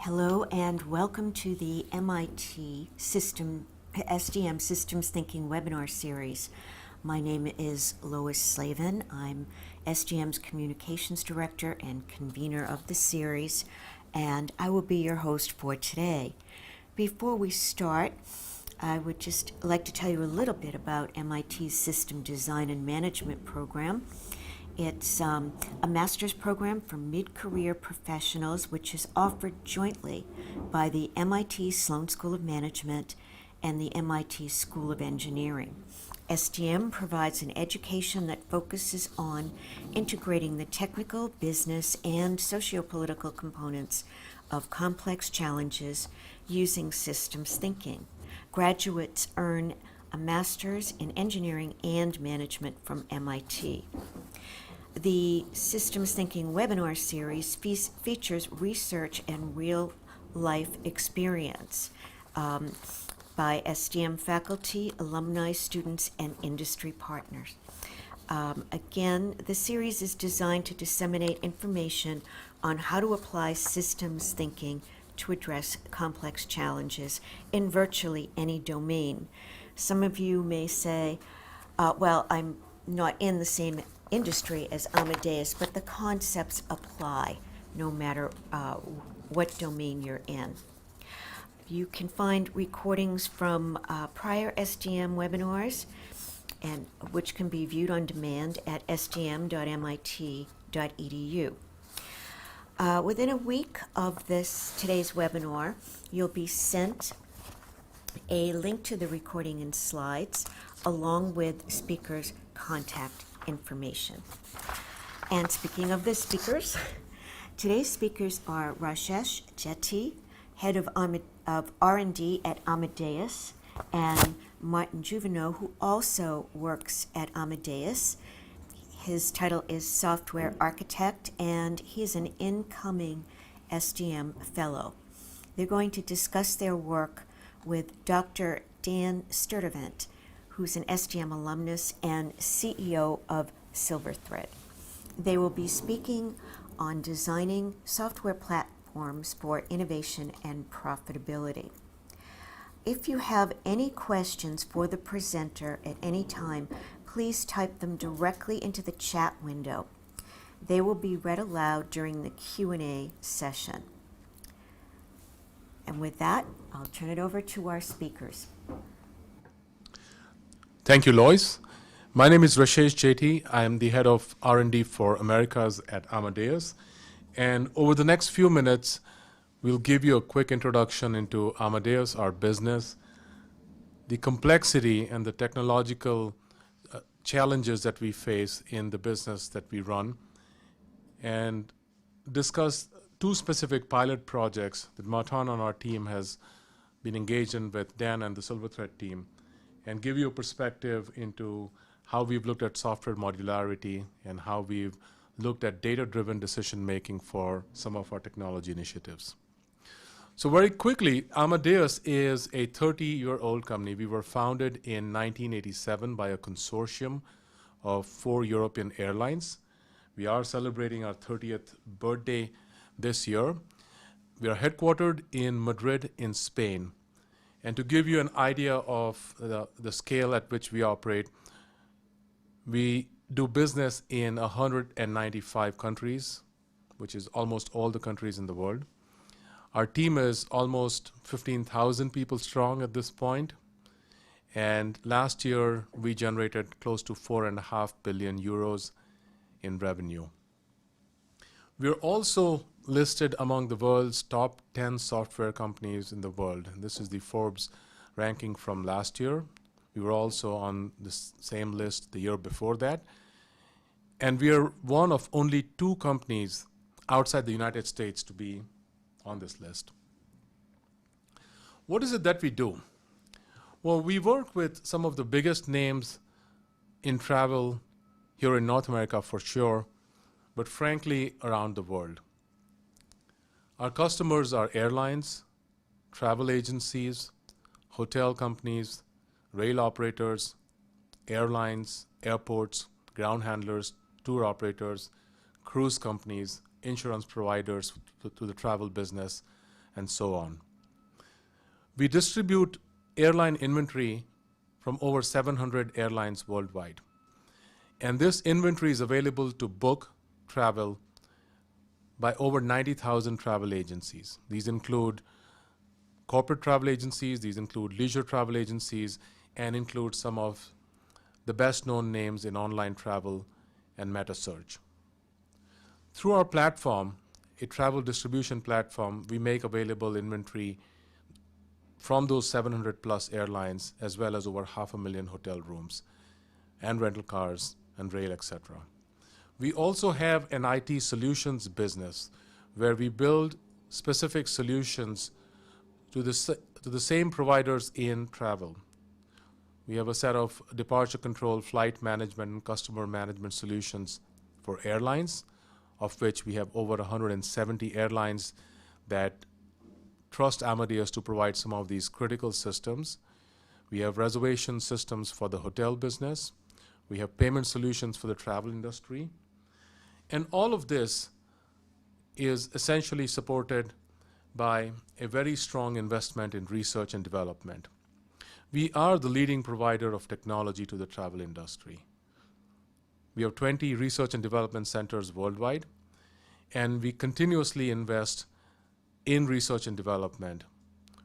Hello and welcome to the MIT SDM Systems Thinking webinar series. My name is Lois Slavin. I'm SDM's Communications Director and convener of the series, and I will be your host for today. Before we start, I would just like to tell you a little bit about MIT's System Design and Management program. It's a master's program for mid-career professionals, which is offered jointly by the MIT Sloan School of Management and the MIT School of Engineering. SDM provides an education that focuses on integrating the technical, business, and sociopolitical components of complex challenges using systems thinking. Graduates earn a master's in engineering and management from MIT. The Systems Thinking webinar series features research and real-life experience by SDM faculty, alumni, students, and industry partners. Again, the series is designed to disseminate information on how to apply systems thinking to address complex challenges in virtually any domain. Some of you may say, well, I'm not in the same industry as Amadeus, but the concepts apply no matter what domain you're in. You can find recordings from prior SDM webinars, and which can be viewed on demand at sdm.mit.edu. Within a week of today's webinar, you'll be sent a link to the recording and slides, along with speakers' contact information. And speaking of the speakers, today's speakers are Rashesh Jetty, head of R&D at Amadeus, and Martin Juvenot, who also works at Amadeus. His title is Software Architect, and he's an incoming SDM Fellow. They're going to discuss their work with Dr. Dan Sturtevant, who's an SDM alumnus and CEO of Silverthread. They will be speaking on designing software platforms for innovation and profitability. If you have any questions for the presenter at any time, please type them directly into the chat window. They will be read aloud during the Q&A session. And with that, I'll turn it over to our speakers. Thank you, Lois. My name is Rashesh Jetty. I am the head of R&D for Americas at Amadeus. And over the next few minutes, we'll give you a quick introduction into Amadeus, our business, the complexity and the technological challenges that we face in the business that we run, and discuss two specific pilot projects that Martin on our team has been engaged in with Dan and the Silverthread team, and give you a perspective into how we've looked at software modularity and how we've looked at data-driven decision-making for some of our technology initiatives. So very quickly, Amadeus is a 30-year-old company. We were founded in 1987 by a consortium of 4 European airlines. We are celebrating our 30th birthday this year. We are headquartered in Madrid in Spain. And to give you an idea of the scale at which we operate, we do business in 195 countries, which is almost all the countries in the world. Our team is almost 15,000 people strong at this point. And last year, we generated close to 4.5 billion euros in revenue. We're also listed among the world's top 10 software companies in the world. And this is the Forbes ranking from last year. We were also on the same list the year before that. And we are one of only 2 companies outside the United States to be on this list. What is it that we do? Well, we work with some of the biggest names in travel here in North America for sure, but frankly, around the world. Our customers are airlines, travel agencies, hotel companies, rail operators, airlines, airports, ground handlers, tour operators, cruise companies, insurance providers to the travel business, and so on. We distribute airline inventory from over 700 airlines worldwide. And this inventory is available to book travel by over 90,000 travel agencies. These include corporate travel agencies, these include leisure travel agencies, and include some of the best known names in online travel and meta search. Through our platform, a travel distribution platform, we make available inventory from those 700 plus airlines, as well as over 500,000 hotel rooms and rental cars and rail, etc. We also have an IT solutions business where we build specific solutions to the same providers in travel. We have a set of departure control, flight management, and customer management solutions for airlines, of which we have over 170 airlines that trust Amadeus to provide some of these critical systems. We have reservation systems for the hotel business. We have payment solutions for the travel industry. And all of this is essentially supported by a very strong investment in research and development. We are the leading provider of technology to the travel industry. We have 20 research and development centers worldwide, and we continuously invest in research and development.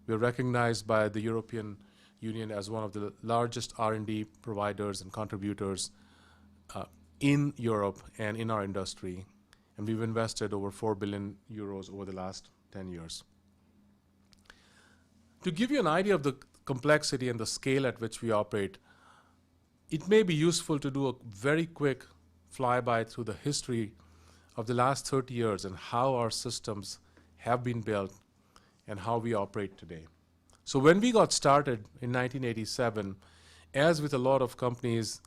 We are recognized by the European Union as one of the largest R&D providers and contributors in Europe and in our industry, and we've invested over 4 billion euros over the last 10 years. To give you an idea of the complexity and the scale at which we operate, it may be useful to do a very quick flyby through the history of the last 30 years and how our systems have been built and how we operate today. So when we got started in 1987, as with a lot of companies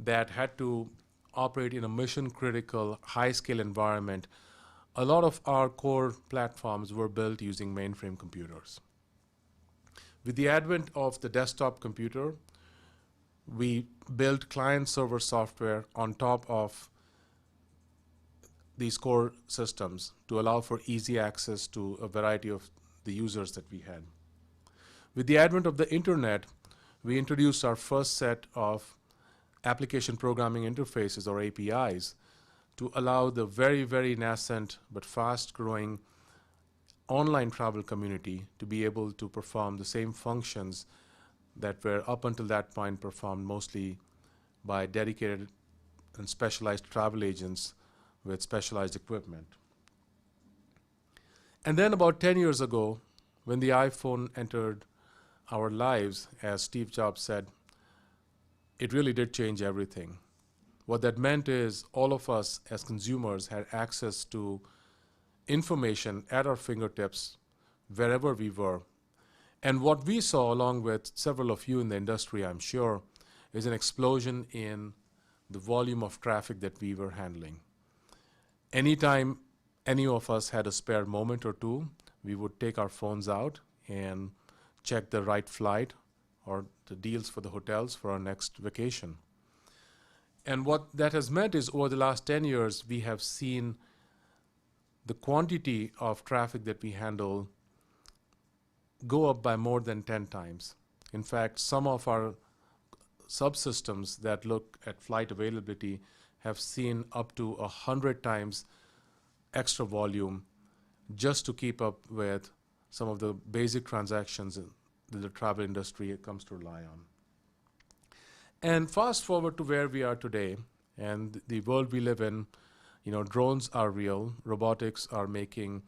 that had to operate in a mission-critical, high-scale environment, a lot of our core platforms were built using mainframe computers. With the advent of the desktop computer, we built client-server software on top of these core systems to allow for easy access to a variety of the users that we had. With the advent of the internet, we introduced our first set of application programming interfaces, or APIs, to allow the very, very nascent but fast-growing online travel community to be able to perform the same functions that were up until that point performed mostly by dedicated and specialized travel agents with specialized equipment. And then about 10 years ago, when the iPhone entered our lives, as Steve Jobs said, it really did change everything. What that meant is all of us as consumers had access to information at our fingertips wherever we were. And what we saw, along with several of you in the industry, I'm sure, is an explosion in the volume of traffic that we were handling. Anytime any of us had a spare moment or two, we would take our phones out and check the right flight or the deals for the hotels for our next vacation. And what that has meant is over the last 10 years, we have seen the quantity of traffic that we handle go up by more than 10 times. In fact, some of our subsystems that look at flight availability have seen up to 100 times extra volume just to keep up with some of the basic transactions that the travel industry comes to rely on. And fast forward to where we are today and the world we live in, drones are real, robotics are making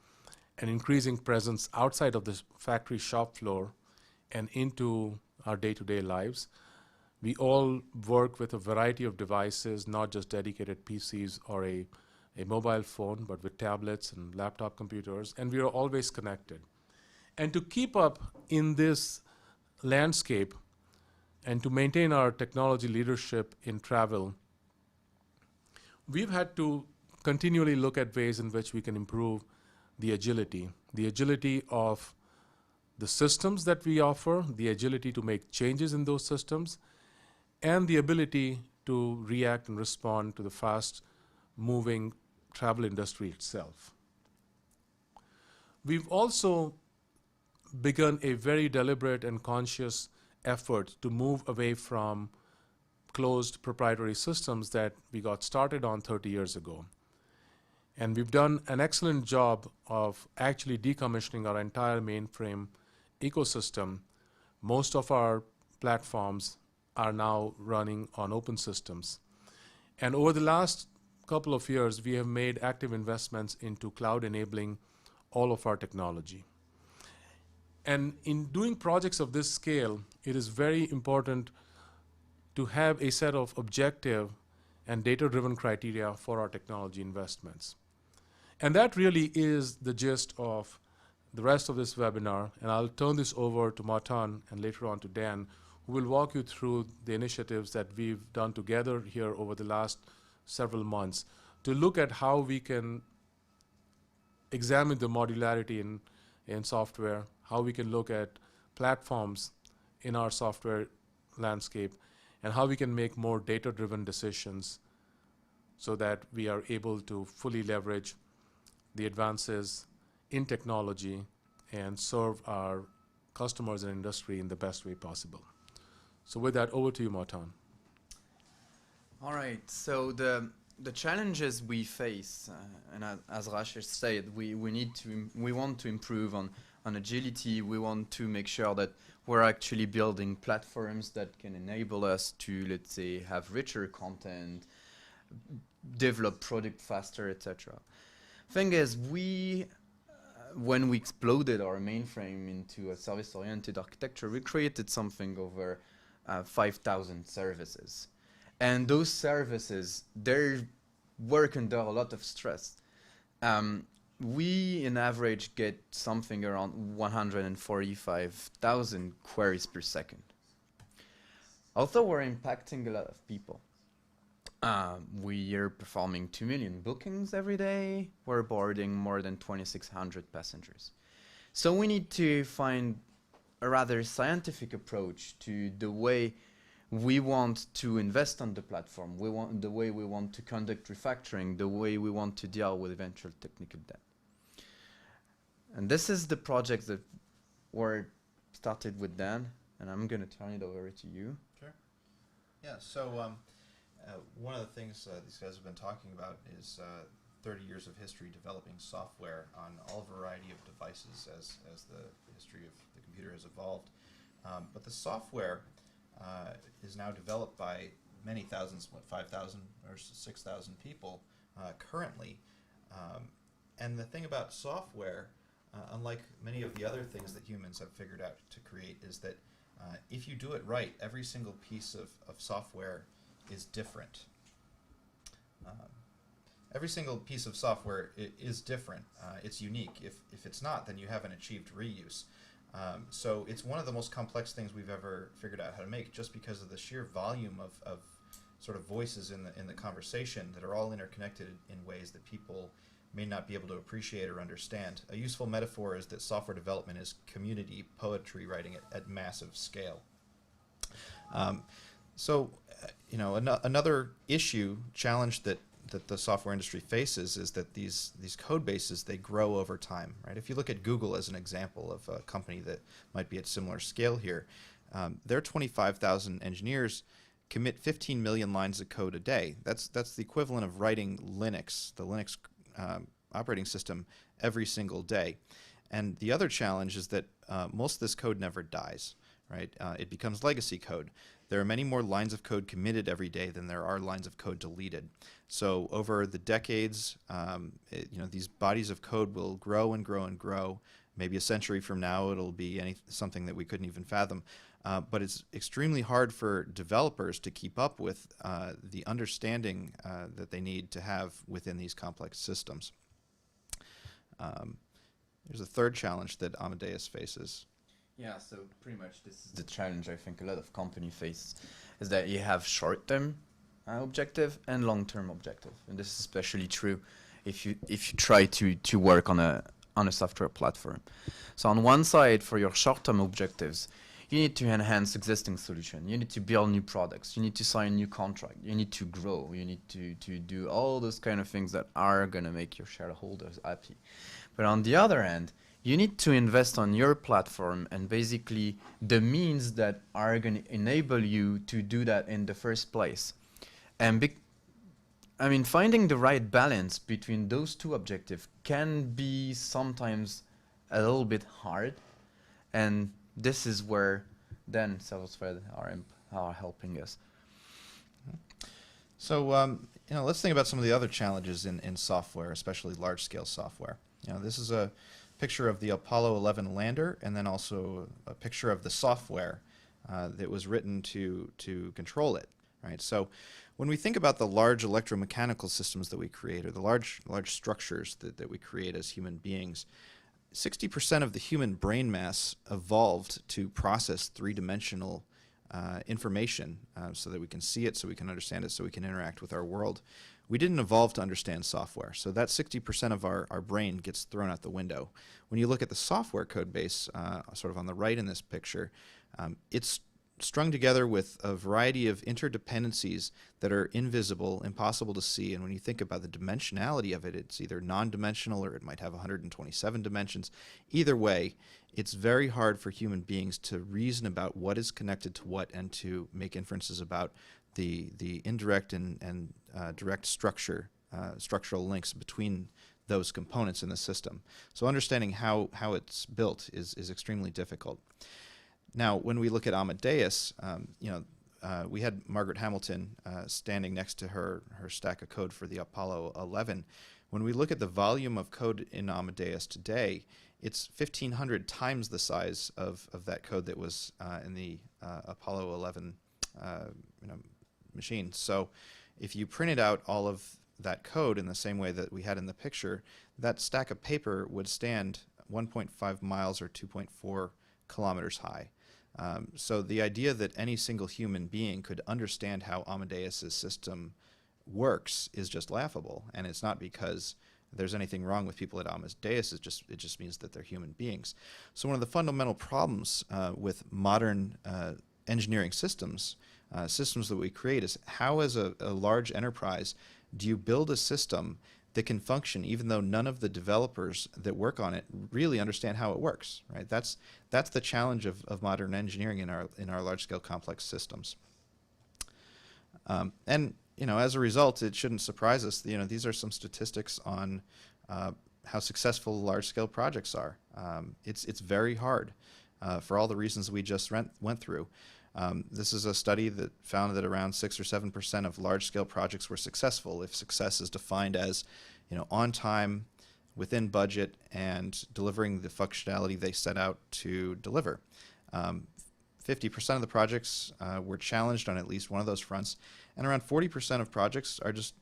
an increasing presence outside of the factory shop floor and into our day-to-day lives. We all work with a variety of devices, not just dedicated PCs or a mobile phone, but with tablets and laptop computers, and we are always connected. And to keep up in this landscape and to maintain our technology leadership in travel, we've had to continually look at ways in which we can improve the agility of the systems that we offer, the agility to make changes in those systems, and the ability to react and respond to the fast-moving travel industry itself. We've also begun a very deliberate and conscious effort to move away from closed proprietary systems that we got started on 30 years ago. And we've done an excellent job of actually decommissioning our entire mainframe ecosystem. Most of our platforms are now running on open systems. And over the last couple of years, we have made active investments into cloud enabling all of our technology. And in doing projects of this scale, it is very important to have a set of objective and data-driven criteria for our technology investments. And that really is the gist of the rest of this webinar. And I'll turn this over to Martin and later on to Dan, who will walk you through the initiatives that we've done together here over the last several months to look at how we can examine the modularity in software, how we can look at platforms in our software landscape, and how we can make more data-driven decisions so that we are able to fully leverage the advances in technology and serve our customers and industry in the best way possible. So with that, over to you, Martin. All right, so the challenges we face, and as Rashesh said, we want to improve on agility. We want to make sure that we're actually building platforms that can enable us to, let's say, have richer content, develop product faster, etc. Thing is, when we exploded our mainframe into a service-oriented architecture, we created something over 5,000 services. And those services, they work under a lot of stress. We, in average, get something around 145,000 queries per second. Although we're impacting a lot of people, we are performing 2 million bookings every day. We're boarding more than 2,600 passengers. So we need to find a rather scientific approach to the way we want to invest on the platform, the way we want to conduct refactoring, the way we want to deal with eventual technical debt. And this is the project that were started with Dan, and I'm going to turn it over to you. Sure. Yeah, so one of the things these guys have been talking about is 30 years of history developing software on all variety of devices as the history of the computer has evolved. But the software is now developed by many thousands, 5,000 or 6,000 people currently. And the thing about software, unlike many of the other things that humans have figured out to create, is that if you do it right, every single piece of software is different. Every single piece of software is different. It's unique. If it's not, then you haven't achieved reuse. So it's one of the most complex things we've ever figured out how to make, just because of the sheer volume of sort of voices in the conversation that are all interconnected in ways that people may not be able to appreciate or understand. A useful metaphor is that software development is community poetry writing at massive scale. Another challenge that the software industry faces is that these code bases, they grow over time, right? If you look at Google as an example of a company that might be at similar scale here, their 25,000 engineers commit 15 million lines of code a day. That's the equivalent of writing Linux, the Linux operating system, every single day. And the other challenge is that most of this code never dies, right? It becomes legacy code. There are many more lines of code committed every day than there are lines of code deleted. So over the decades, these bodies of code will grow and grow and grow. Maybe a century from now, it'll be something that we couldn't even fathom. But it's extremely hard for developers to keep up with the understanding that they need to have within these complex systems. There's a third challenge that Amadeus faces. Yeah, so pretty much this is the challenge I think a lot of companies face, is that you have short-term objective and long-term objective, and this is especially true if you try to work on a software platform. So on one side, for your short-term objectives, you need to enhance existing solution, you need to build new products, you need to sign new contract, you need to grow, you need to do all those kind of things that are going to make your shareholders happy. But on the other hand, you need to invest on your platform and basically the means that are going to enable you to do that in the first place. And I mean, finding the right balance between those two objectives can be sometimes a little bit hard, and this is where then Salesforce are helping us. So, let's think about some of the other challenges in software, especially large-scale software. This is a picture of the Apollo 11 lander, and then also a picture of the software that was written to control it. Right. So, when we think about the large electromechanical systems that we create, or the large structures that we create as human beings, 60% of the human brain mass evolved to process three-dimensional information so that we can see it, so we can understand it, so we can interact with our world. We didn't evolve to understand software, so that 60% of our brain gets thrown out the window. When you look at the software code base, sort of on the right in this picture, it's strung together with a variety of interdependencies that are invisible, impossible to see, and when you think about the dimensionality of it, it's either non-dimensional or it might have 127 dimensions. Either way, it's very hard for human beings to reason about what is connected to what and to make inferences about the indirect and direct structural links between those components in the system. So understanding how it's built is extremely difficult. Now, when we look at Amadeus, we had Margaret Hamilton standing next to her stack of code for the Apollo 11. When we look at the volume of code in Amadeus today, it's 1,500 times the size of that code that was in the Apollo 11 machine. So if you printed out all of that code in the same way that we had in the picture, that stack of paper would stand 1.5 miles or 2.4 kilometers high. So the idea that any single human being could understand how Amadeus's system works is just laughable, and it's not because there's anything wrong with people at Amadeus. It just means that they're human beings. So one of the fundamental problems with modern engineering systems that we create is how, as a large enterprise, do you build a system that can function even though none of the developers that work on it really understand how it works, right? That's the challenge of modern engineering in our large-scale complex systems. And as a result, it shouldn't surprise us. These are some statistics on how successful large-scale projects are. It's very hard for all the reasons we just went through. This is a study that found that around 6 or 7% of large-scale projects were successful if success is defined as, on time, within budget, and delivering the functionality they set out to deliver. 50% of the projects were challenged on at least one of those fronts, and around 40% of projects are just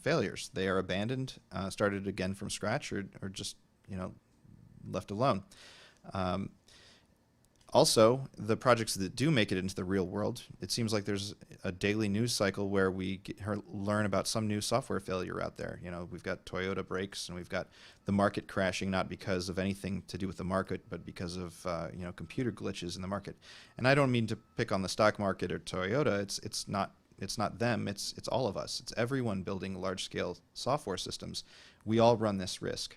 failures. They are abandoned, started again from scratch, or just left alone. Also, the projects that do make it into the real world, it seems like there's a daily news cycle where we learn about some new software failure out there. We've got Toyota brakes, and we've got the market crashing, not because of anything to do with the market, but because of computer glitches in the market. And I don't mean to pick on the stock market or Toyota. It's not them. It's all of us. It's everyone building large-scale software systems. We all run this risk.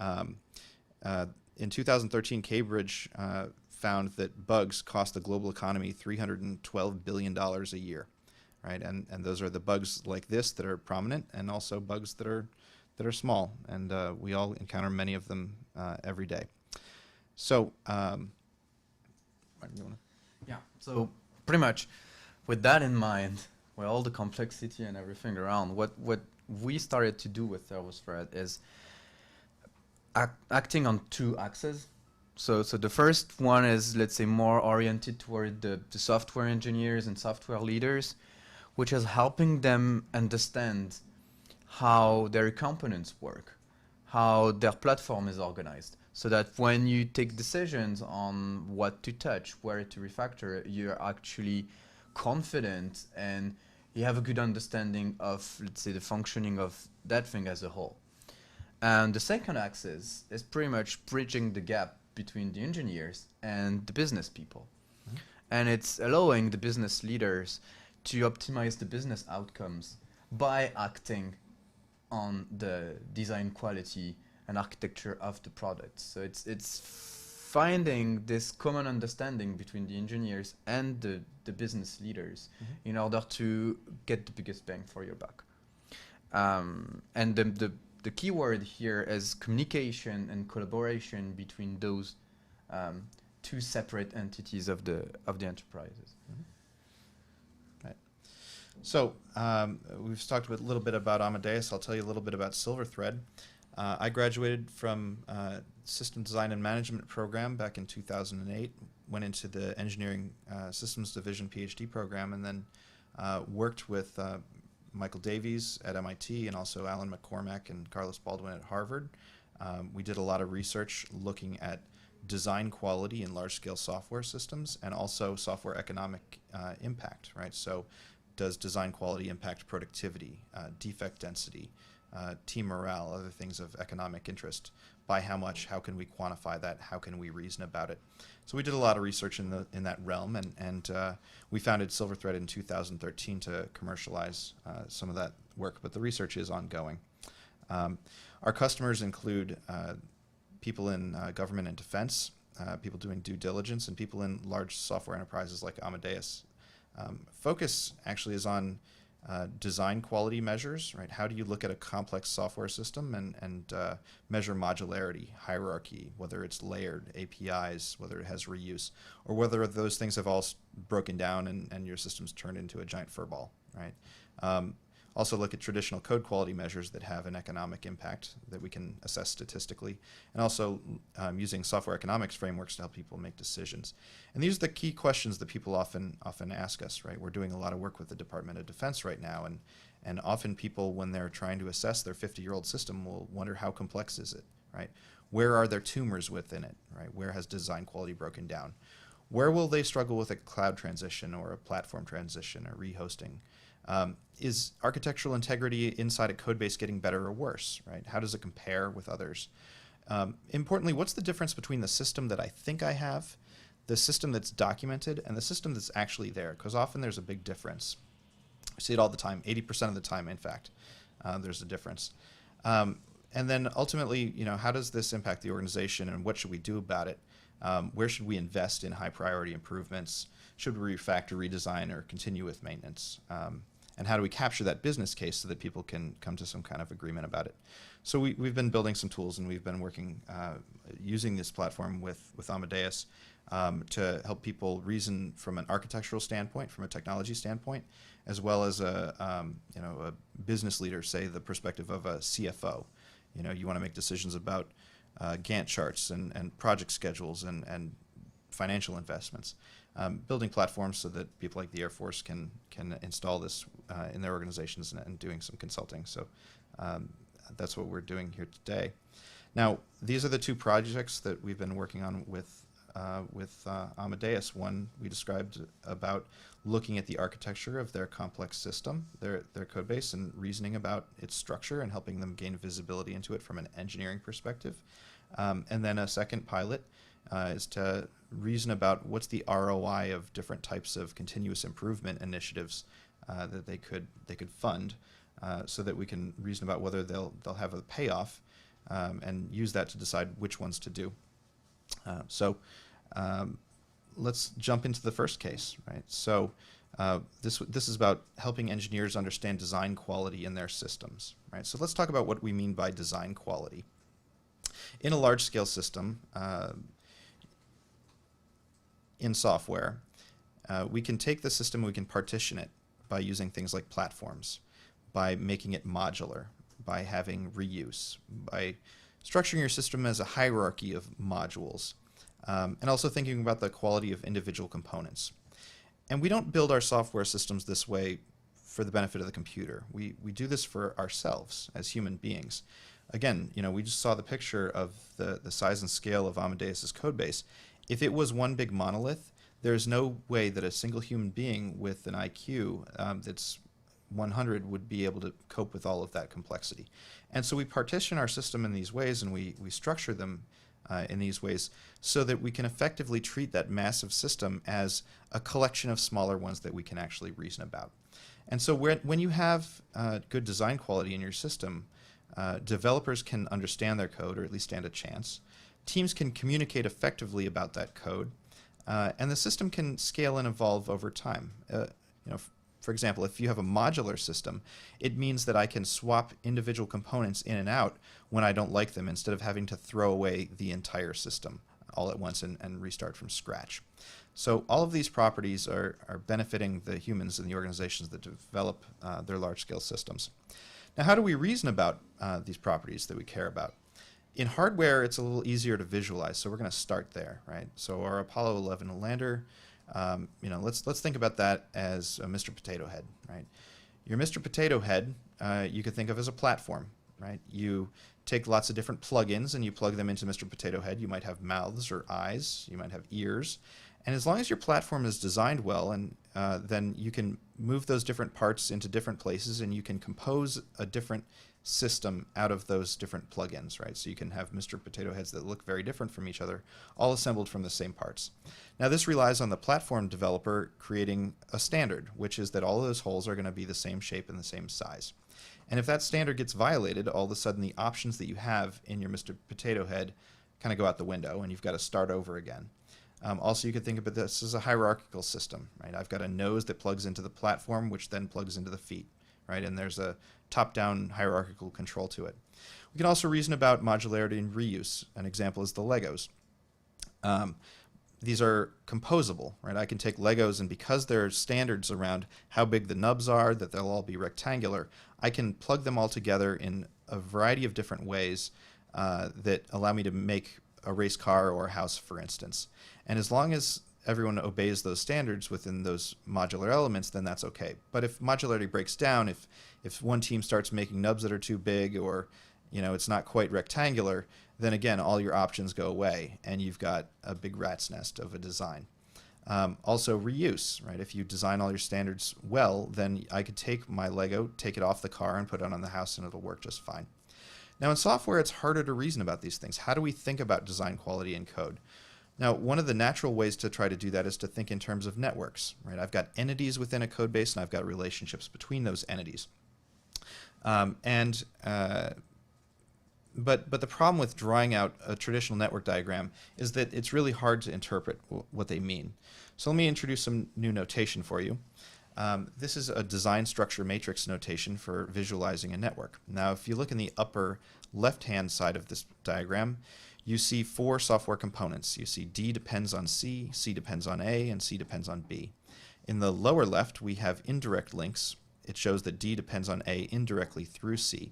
In 2013, Cambridge found that bugs cost the global economy $312 billion a year, right? And those are the bugs like this that are prominent, and also bugs that are small, and we all encounter many of them every day. So, So pretty much, with that in mind, with all the complexity and everything around, what we started to do with Salesforce is acting on two axes. So the first one is, let's say, more oriented toward the software engineers and software leaders, which is helping them understand how their components work, how their platform is organized, so that when you take decisions on what to touch, where to refactor, you're actually confident and you have a good understanding of, let's say, the functioning of that thing as a whole. And the second axis is pretty much bridging the gap between the engineers and the business people. Mm-hmm. And it's allowing the business leaders to optimize the business outcomes by acting on the design quality an architecture of the product. So it's finding this common understanding between the engineers and the business leaders in order to get the biggest bang for your buck. And the key word here is communication and collaboration between those two separate entities of the enterprises. Right. So we've talked a little bit about Amadeus. I'll tell you a little bit about Silverthread. I graduated from System Design and Management program back in 2008, went into the Engineering Systems Division PhD program, and then worked with Michael Davies at MIT and also Alan McCormack and Carlos Baldwin at Harvard. We did a lot of research looking at design quality in large-scale software systems and also software economic impact, right? So does design quality impact productivity, defect density, team morale, other things of economic interest? By how much? How can we quantify that? How can we reason about it? So we did a lot of research in that realm, and we founded Silverthread in 2013 to commercialize some of that work, but the research is ongoing. Our customers include people in government and defense, people doing due diligence, and people in large software enterprises like Amadeus. Focus actually is on design quality measures, right? How do you look at a complex software system and measure modularity, hierarchy, whether it's layered, APIs, whether it has reuse, or whether those things have all broken down and your system's turned into a giant furball, right? Also look at traditional code quality measures that have an economic impact that we can assess statistically, and also using software economics frameworks to help people make decisions. And these are the key questions that people often ask us, right? We're doing a lot of work with the Department of Defense right now, and often people, when they're trying to assess their 50-year-old system, will wonder how complex is it, right? Where are there tumors within it, right? Where has design quality broken down? Where will they struggle with a cloud transition or a platform transition or rehosting? Is architectural integrity inside a code base getting better or worse, right? How does it compare with others? Importantly, what's the difference between the system that I think I have, the system that's documented, and the system that's actually there? Because often there's a big difference. We see it all the time, 80% of the time, in fact, there's a difference. And then ultimately, how does this impact the organization, and what should we do about it? Where should we invest in high priority improvements? Should we refactor, redesign, or continue with maintenance? And how do we capture that business case so that people can come to some kind of agreement about it? So we've been building some tools, and we've been working using this platform with Amadeus to help people reason from an architectural standpoint, from a technology standpoint, as well as a business leader, say the perspective of a CFO. You want to make decisions about Gantt charts and project schedules and financial investments. Building platforms so that people like the Air Force can install this in their organizations and doing some consulting. So that's what we're doing here today. Now, these are the two projects that we've been working on with Amadeus. One we described about looking at the architecture of their complex system, their code base, and reasoning about its structure and helping them gain visibility into it from an engineering perspective. And then a second pilot is to reason about what's the ROI of different types of continuous improvement initiatives that they could fund, so that we can reason about whether they'll have a payoff, and use that to decide which ones to do. So let's jump into the first case, right? So this is about helping engineers understand design quality in their systems, right? So let's talk about what we mean by design quality. In a large-scale system, in software, we can take the system, we can partition it by using things like platforms, by making it modular, by having reuse, by structuring your system as a hierarchy of modules, and also thinking about the quality of individual components. And we don't build our software systems this way for the benefit of the computer. We do this for ourselves as human beings. Again, we just saw the picture of the size and scale of Amadeus's code base. If it was one big monolith, there's no way that a single human being with an IQ that's 100 would be able to cope with all of that complexity. And so we partition our system in these ways, and we structure them in these ways so that we can effectively treat that massive system as a collection of smaller ones that we can actually reason about. And so when you have good design quality in your system, Developers can understand their code, or at least stand a chance. Teams can communicate effectively about that code, and the system can scale and evolve over time. For example, if you have a modular system, it means that I can swap individual components in and out when I don't like them, instead of having to throw away the entire system all at once and restart from scratch. So all of these properties are benefiting the humans and the organizations that develop their large-scale systems. Now, how do we reason about these properties that we care about? In hardware, it's a little easier to visualize, so we're going to start there, right? So our Apollo 11 lander, let's think about that as a Mr. Potato Head, right? Your Mr. Potato Head, you could think of as a platform, right? You take lots of different plugins and you plug them into Mr. Potato Head. You might have mouths or eyes, you might have ears, and as long as your platform is designed well, and then you can move those different parts into different places, and you can compose a different system out of those different plugins, right? So you can have Mr. Potato Heads that look very different from each other, all assembled from the same parts. Now, this relies on the platform developer creating a standard, which is that all of those holes are going to be the same shape and the same size. And if that standard gets violated, all of a sudden the options that you have in your Mr. Potato Head kind of go out the window, and you've got to start over again. Also, you could think of this as a hierarchical system, right? I've got a nose that plugs into the platform, which then plugs into the feet, right? And there's a top-down hierarchical control to it. We can also reason about modularity and reuse. An example is the Legos. These are composable, right? I can take Legos, and because there are standards around how big the nubs are, that they'll all be rectangular, I can plug them all together in a variety of different ways that allow me to make a race car or a house, for instance. And as long as everyone obeys those standards within those modular elements, then that's okay. But if modularity breaks down, if one team starts making nubs that are too big, or it's not quite rectangular, then again, all your options go away, and you've got a big rat's nest of a design. Also, reuse, right? If you design all your standards well, then I could take my Lego, take it off the car, and put it on the house, and it'll work just fine. Now, in software, it's harder to reason about these things. How do we think about design quality in code? Now, one of the natural ways to try to do that is to think in terms of networks, right? I've got entities within a code base, and I've got relationships between those entities. But the problem with drawing out a traditional network diagram is that it's really hard to interpret what they mean. So let me introduce some new notation for you. This is a design structure matrix notation for visualizing a network. Now, if you look in the upper left-hand side of this diagram, you see 4 software components. You see D depends on C, C depends on A, and C depends on B. In the lower left, we have indirect links. It shows that D depends on A indirectly through C.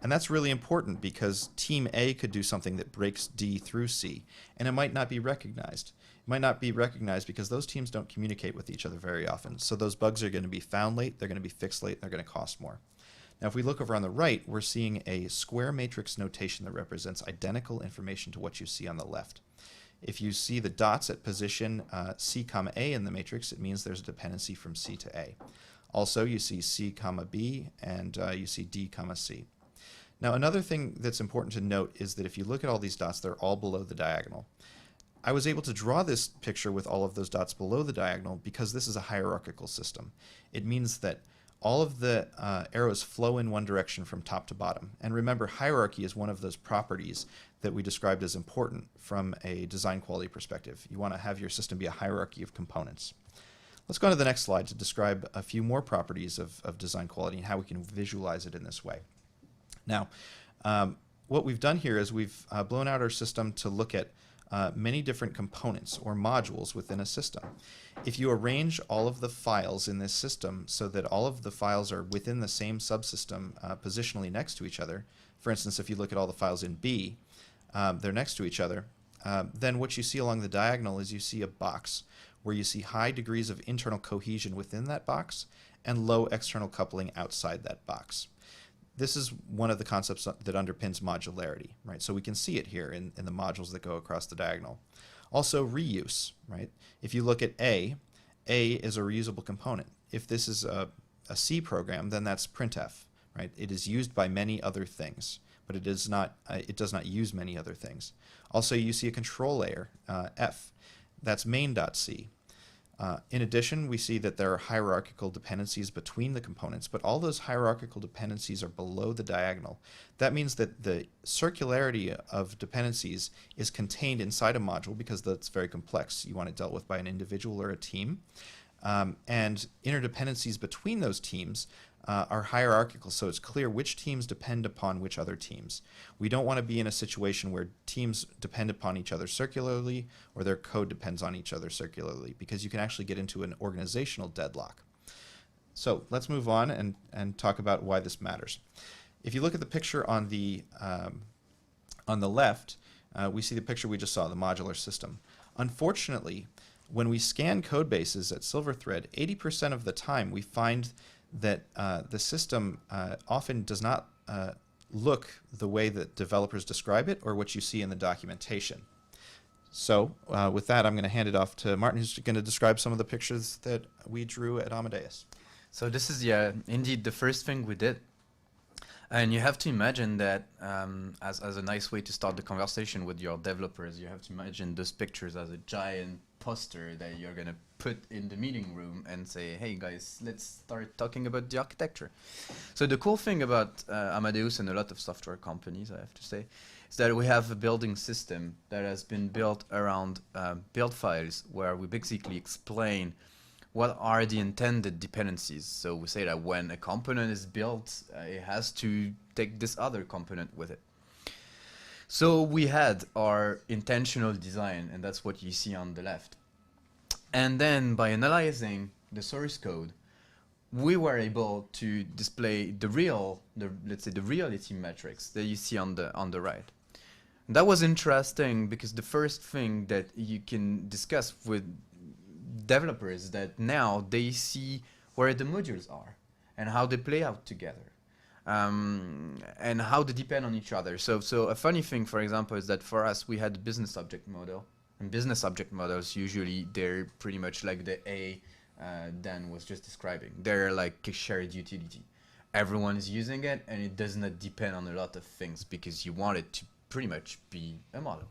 And that's really important because team A could do something that breaks D through C, and it might not be recognized. It might not be recognized because those teams don't communicate with each other very often. So those bugs are going to be found late, they're going to be fixed late, and they're going to cost more. Now, if we look over on the right, we're seeing a square matrix notation that represents identical information to what you see on the left. If you see the dots at position C, A in the matrix, it means there's a dependency from C to A. Also, you see C, B, and you see D, C. Now, another thing that's important to note is that if you look at all these dots, they're all below the diagonal. I was able to draw this picture with all of those dots below the diagonal because this is a hierarchical system. It means that all of the arrows flow in one direction from top to bottom. And remember, hierarchy is one of those properties that we described as important from a design quality perspective. You want to have your system be a hierarchy of components. Let's go on to the next slide to describe a few more properties of design quality and how we can visualize it in this way. Now, what we've done here is we've blown out our system to look at many different components or modules within a system. If you arrange all of the files in this system so that all of the files are within the same subsystem positionally next to each other, for instance, if you look at all the files in B, they're next to each other, then what you see along the diagonal is you see a box where you see high degrees of internal cohesion within that box and low external coupling outside that box. This is one of the concepts that underpins modularity, right? So we can see it here in the modules that go across the diagonal. Also, reuse, right? If you look at A is a reusable component. If this is a C program, then that's printf, right? It is used by many other things, but it does not use many other things. Also, you see a control layer, F. That's main.c. In addition, we see that there are hierarchical dependencies between the components, but all those hierarchical dependencies are below the diagonal. That means that the circularity of dependencies is contained inside a module because that's very complex. You want it dealt with by an individual or a team. And interdependencies between those teams are hierarchical, so it's clear which teams depend upon which other teams. We don't want to be in a situation where teams depend upon each other circularly or their code depends on each other circularly, because you can actually get into an organizational deadlock. So let's move on and talk about why this matters. If you look at the picture on the left, we see the picture we just saw, the modular system. Unfortunately, when we scan code bases at Silverthread, 80% of the time we find that the system often does not look the way that developers describe it or what you see in the documentation. So with that, I'm going to hand it off to Martin, who's going to describe some of the pictures that we drew at Amadeus. So this is, yeah, indeed the first thing we did. And you have to imagine that as a nice way to start the conversation with your developers, you have to imagine those pictures as a giant poster that you're going to put in the meeting room and say, hey guys, let's start talking about the architecture. So the cool thing about Amadeus and a lot of software companies, I have to say, is that we have a building system that has been built around build files where we basically explain what are the intended dependencies. So we say that when a component is built, it has to take this other component with it. So we had our intentional design, and that's what you see on the left. And then by analyzing the source code, we were able to display let's say the reality metrics that you see on the right. And that was interesting because the first thing that you can discuss with developers is that now they see where the modules are and how they play out together. And how they depend on each other. So a funny thing, for example, is that for us, we had a business object model. And business object models, usually, they're pretty much like the A Dan was just describing. They're like a shared utility. Everyone is using it, and it does not depend on a lot of things because you want it to pretty much be a model.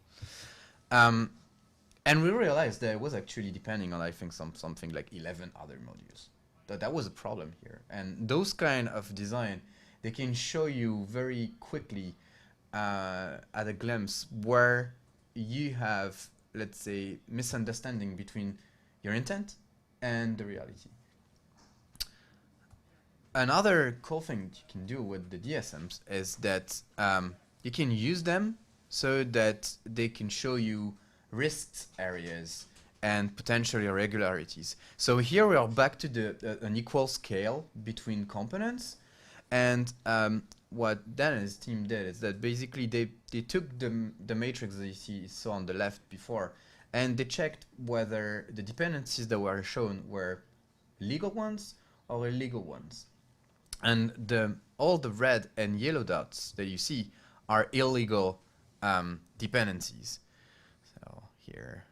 And we realized that it was actually depending on, I think, something like 11 other modules. That was a problem here. And those kind of design, they can show you very quickly at a glimpse where you have, let's say, misunderstanding between your intent and the reality. Another cool thing that you can do with the DSMs is that you can use them so that they can show you risk areas and potential irregularities. So here we are back to an equal scale between components. And what Dan and his team did is that basically they took the matrix that you saw on the left before, and they checked whether the dependencies that were shown were legal ones or illegal ones. And all the red and yellow dots that you see are illegal dependencies. So here.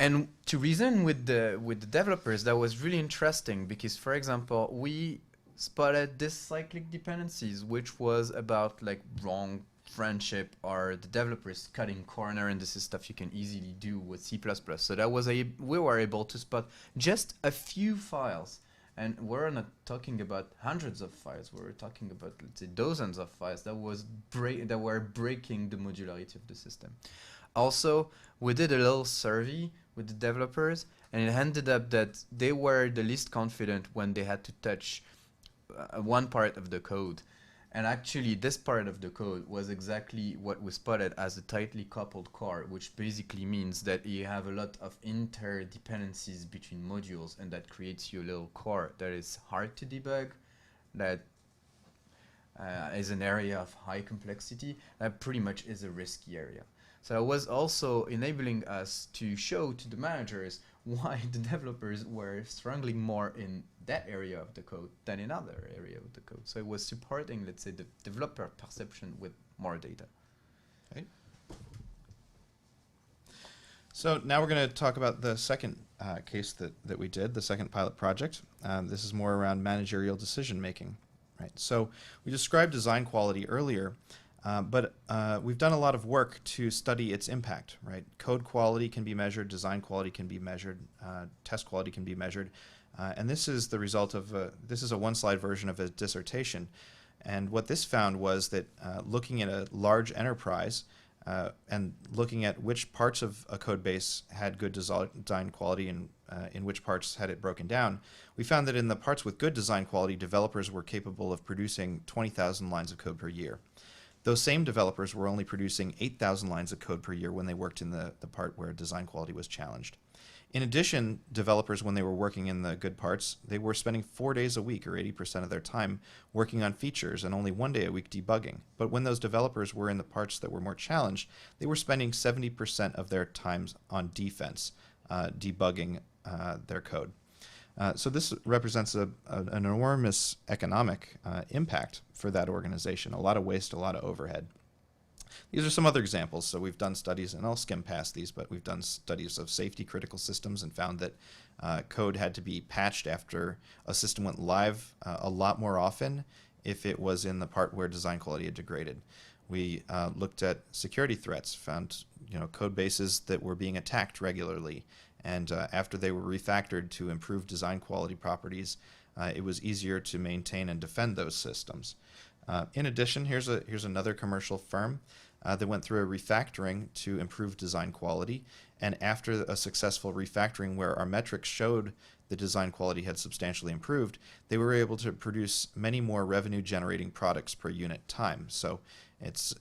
And to reason with the developers, that was really interesting because, for example, we spotted this cyclic dependencies, which was about like wrong friendship or the developers cutting corner, and this is stuff you can easily do with C++. So that was we were able to spot just a few files, and we're not talking about hundreds of files. We're talking about, let's say, dozens of files that were breaking the modularity of the system. Also, we did a little survey with the developers, and it ended up that they were the least confident when they had to touch one part of the code. And actually, this part of the code was exactly what we spotted as a tightly coupled core, which basically means that you have a lot of interdependencies between modules, and that creates you a little core that is hard to debug, that is an area of high complexity, that pretty much is a risky area. So it was also enabling us to show to the managers why the developers were struggling more in that area of the code than in other area of the code. So it was supporting, let's say, the developer perception with more data. Okay. So now we're going to talk about the second case that we did, the second pilot project. This is more around managerial decision making. Right. So we described design quality earlier. But we've done a lot of work to study its impact, right? Code quality can be measured, design quality can be measured, test quality can be measured. And this is the result of, this is a one-slide version of a dissertation. And what this found was that looking at a large enterprise and looking at which parts of a code base had good design quality and in which parts had it broken down, we found that in the parts with good design quality, developers were capable of producing 20,000 lines of code per year. Those same developers were only producing 8,000 lines of code per year when they worked in the part where design quality was challenged. In addition, developers, when they were working in the good parts, they were spending 4 days a week or 80% of their time working on features and only 1 day a week debugging. But when those developers were in the parts that were more challenged, they were spending 70% of their time on defense, debugging their code. So this represents an enormous economic impact for that organization, a lot of waste, a lot of overhead. These are some other examples. So we've done studies, and I'll skim past these, but we've done studies of safety critical systems and found that code had to be patched after a system went live a lot more often if it was in the part where design quality had degraded. We looked at security threats, found code bases that were being attacked regularly, and after they were refactored to improve design quality properties, it was easier to maintain and defend those systems. In addition, here's another commercial firm that went through a refactoring to improve design quality, and after a successful refactoring where our metrics showed the design quality had substantially improved, they were able to produce many more revenue generating products per unit time. So it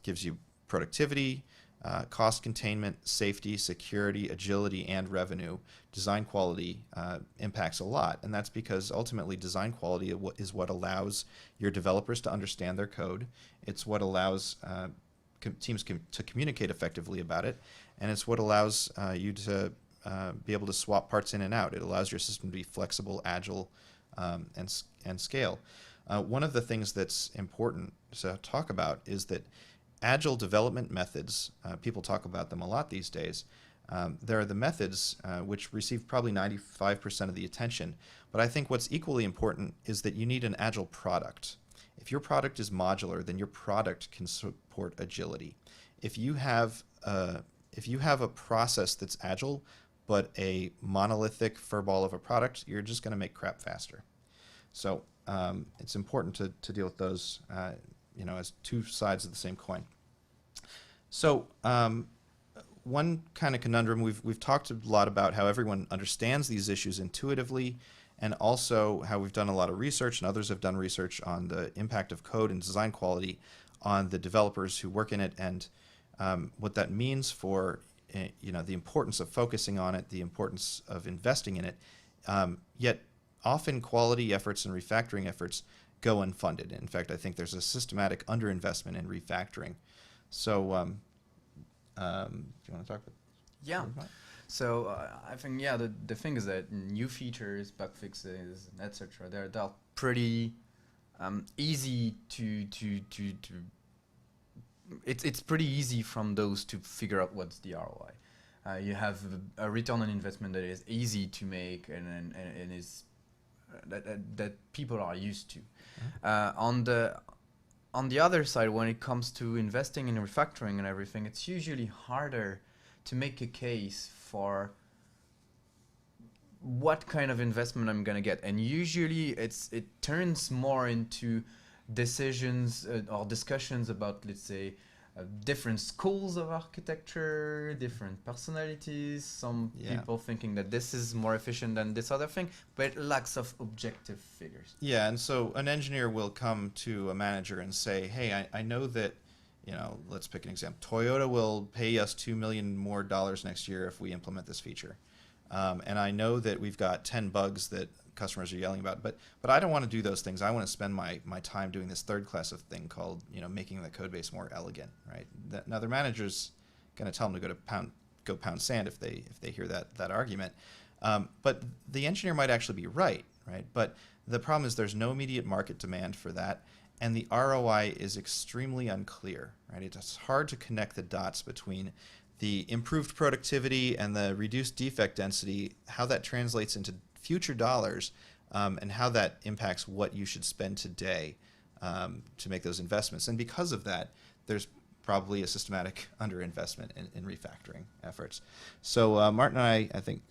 gives you productivity, cost containment, safety, security, agility, and revenue. Design quality impacts a lot, and that's because ultimately design quality is what allows your developers to understand their code. It's what allows teams to communicate effectively about it, and it's what allows you to be able to swap parts in and out. It allows your system to be flexible, agile, and scale. One of the things that's important to talk about is that agile development methods, people talk about them a lot these days. There are the methods which receive probably 95% of the attention, but I think what's equally important is that you need an agile product. If your product is modular, then your product can support agility. If you have a process that's agile, but a monolithic furball of a product, you're just going to make crap faster. So it's important to deal with those, as two sides of the same coin. So one kind of conundrum, we've talked a lot about how everyone understands these issues intuitively, and also how we've done a lot of research, and others have done research on the impact of code and design quality on the developers who work in it, and what that means for the importance of focusing on it, the importance of investing in it. Yet often quality efforts and refactoring efforts go unfunded. In fact, I think there's a systematic underinvestment in refactoring. So do you want to talk about? Yeah. So I think the thing is that new features, bug fixes, etc. They're pretty easy to it's pretty easy from those to figure out what's the ROI. You have a return on investment that is easy to make and is that people are used to. On the other side, when it comes to investing in refactoring and everything, it's usually harder to make a case for what kind of investment I'm gonna get, and usually it turns more into decisions or discussions about, let's say, different schools of architecture, different personalities, some people thinking that this is more efficient than this other thing, but it lacks of objective figures. Yeah, and so an engineer will come to a manager and say, hey, I know that, let's pick an example. Toyota will pay us $2 million more next year if we implement this feature. And I know that we've got 10 bugs that customers are yelling about, but I don't want to do those things. I want to spend my time doing this third class of thing called, making the code base more elegant, right? Now their manager's going to tell them to go pound sand if they hear that argument. But the engineer might actually be right? But the problem is there's no immediate market demand for that, and the ROI is extremely unclear, right? It's hard to connect the dots between the improved productivity and the reduced defect density, how that translates into future dollars, and how that impacts what you should spend today to make those investments. And because of that, there's probably a systematic underinvestment in refactoring efforts. So Martin and I think,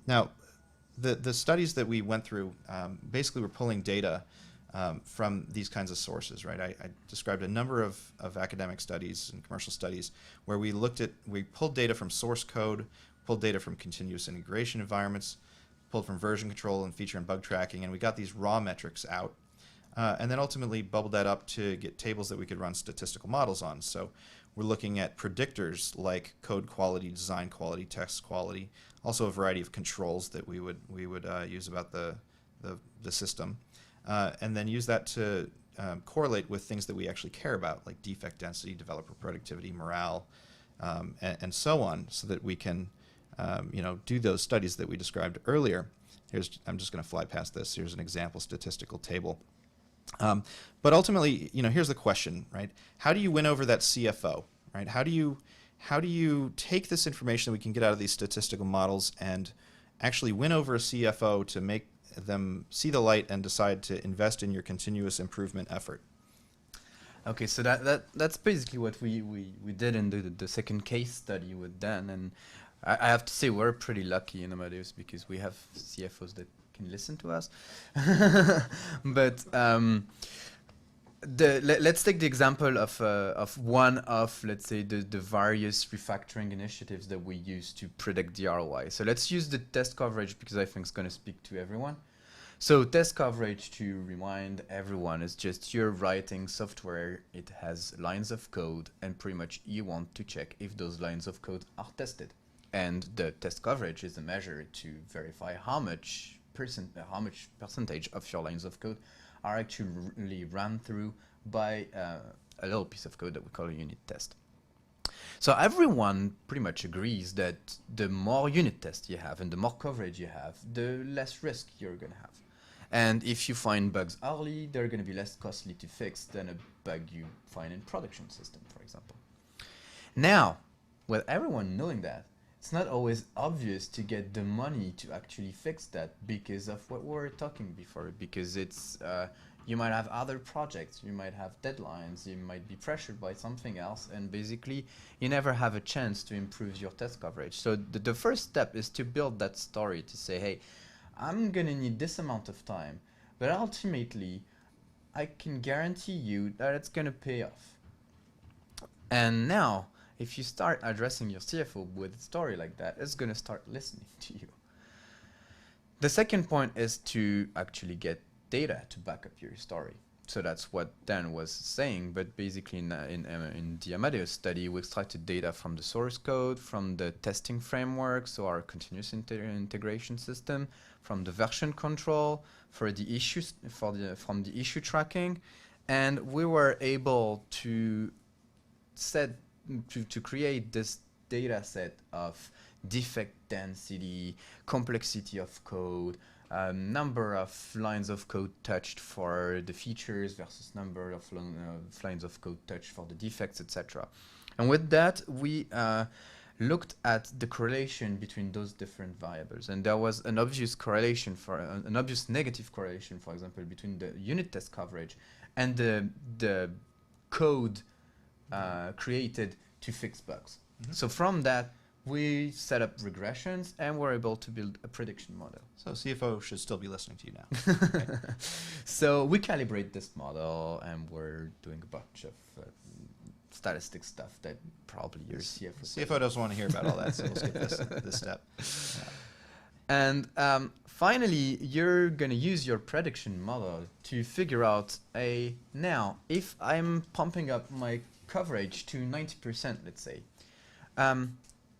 now the studies that we went through basically were pulling data from these kinds of sources, right? I described a number of academic studies and commercial studies where we pulled data from source code, pulled data from continuous integration environments, pulled from version control and feature and bug tracking, and we got these raw metrics out. And then ultimately bubbled that up to get tables that we could run statistical models on. So we're looking at predictors like code quality, design quality, text quality, also a variety of controls that we would use about the system, and then use that to correlate with things that we actually care about, like defect density, developer productivity, morale, and so on, so that we can do those studies that we described earlier. I'm just going to fly past this. Here's an example statistical table. But ultimately, here's the question, right? How do you win over that CFO, right? How do you take this information that we can get out of these statistical models and actually win over a CFO to make them see the light and decide to invest in your continuous improvement effort? Okay, so that's basically what we did in the second case study with Dan, and I have to say we're pretty lucky in Amadeus because we have CFOs that can listen to us. But let's take the example of one of, let's say, the various refactoring initiatives that we use to predict the ROI. So let's use the test coverage because I think it's going to speak to everyone. So test coverage, to remind everyone, is just you're writing software, it has lines of code, and pretty much you want to check if those lines of code are tested. And the test coverage is a measure to verify how much percentage of your lines of code are actually run through by a little piece of code that we call a unit test. So everyone pretty much agrees that the more unit tests you have and the more coverage you have, the less risk you're going to have. And if you find bugs early, they're going to be less costly to fix than a bug you find in production system, for example. Now, with everyone knowing that, it's not always obvious to get the money to actually fix that because of what we were talking before, because it's you might have other projects, you might have deadlines, you might be pressured by something else, and basically you never have a chance to improve your test coverage. So the first step is to build that story to say, hey, I'm gonna need this amount of time, but ultimately I can guarantee you that it's gonna pay off. And now, if you start addressing your CFO with a story like that, it's going to start listening to you. The second point is to actually get data to back up your story. So that's what Dan was saying, but basically in the Amadeus study, we extracted data from the source code, from the testing framework, so our continuous integration system, from the version control, from the issue tracking, and we were able to create this data set of defect density, complexity of code, number of lines of code touched for the features versus number of lines of code touched for the defects, etc. And with that, we looked at the correlation between those different variables, and there was an obvious correlation an obvious negative correlation, for example, between the unit test coverage and the code created to fix bugs. Mm-hmm. So from that, we set up regressions and we're able to build a prediction model. So CFO should still be listening to you now. Right? So we calibrate this model and we're doing a bunch of statistic stuff that probably your CFO doesn't want to hear about all that, so we'll skip this step. Yeah. And finally, you're going to use your prediction model to figure out now, if I'm pumping up my coverage to 90%, let's say,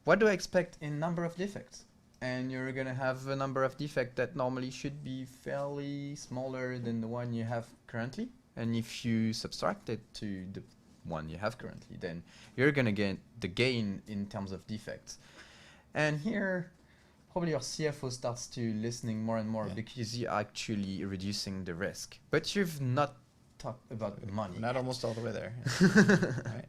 what do I expect in number of defects? And you're going to have a number of defects that normally should be fairly smaller than the one you have currently. And if you subtract it to the one you have currently, then you're going to get the gain in terms of defects. And here, probably your CFO starts to listening more and more because you're actually reducing the risk. But you've not talked about money. We're not almost all the way there. Right.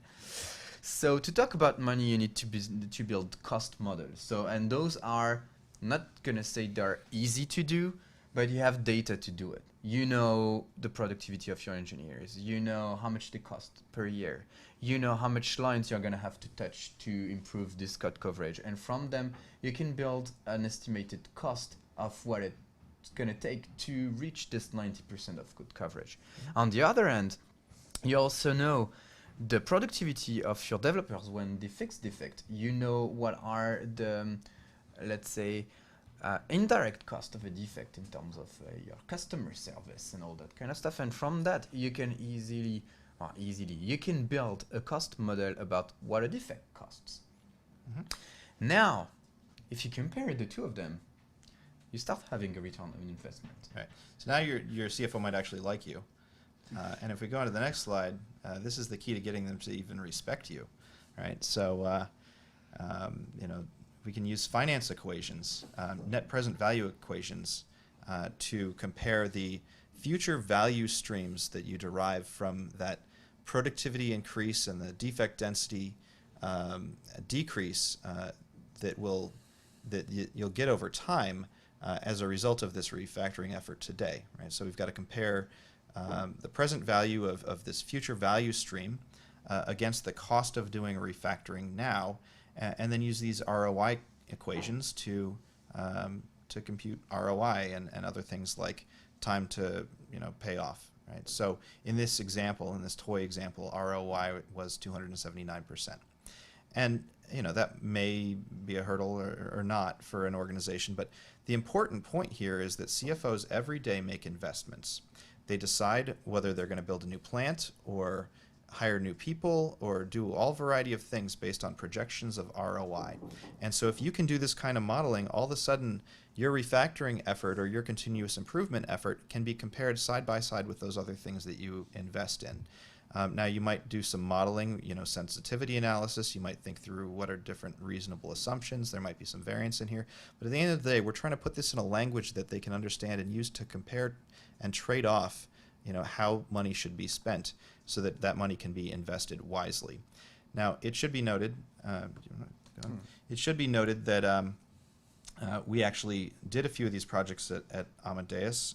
So to talk about money, you need to build cost models. So, and those are not gonna say they're easy to do, but you have data to do it. You know the productivity of your engineers. You know how much they cost per year. You know how much lines you're going to have to touch to improve this code coverage. And from them, you can build an estimated cost of what it's going to take to reach this 90% of code coverage. On the other hand, you also know the productivity of your developers when they fix defect. You know what are the, let's say, indirect cost of a defect in terms of your customer service and all that kind of stuff. And from that, you can you can build a cost model about what a defect costs. Now, if you compare the two of them, you start having a return on investment. Right. So now your CFO might actually like you. And if we go on to the next slide, this is the key to getting them to even respect you, right? So, we can use finance equations, net present value equations, to compare the future value streams that you derive from that productivity increase and the defect density decrease that you'll get over time as a result of this refactoring effort today, right? So we've got to compare the present value of this future value stream against the cost of doing a refactoring now, and then use these ROI equations to compute ROI and other things like time to pay off, right? So in this example, in this toy example, ROI was 279%, and that may be a hurdle or not for an organization, but the important point here is that CFOs every day make investments. They decide whether they're going to build a new plant or hire new people or do all variety of things based on projections of ROI. And so if you can do this kind of modeling, all of a sudden your refactoring effort or your continuous improvement effort can be compared side by side with those other things that you invest in. Now you might do some modeling, sensitivity analysis. You might think through what are different reasonable assumptions. There might be some variance in here. But at the end of the day, we're trying to put this in a language that they can understand and use to compare and trade off how money should be spent so that that money can be invested wisely. Now, it should be noted, that we actually did a few of these projects at Amadeus.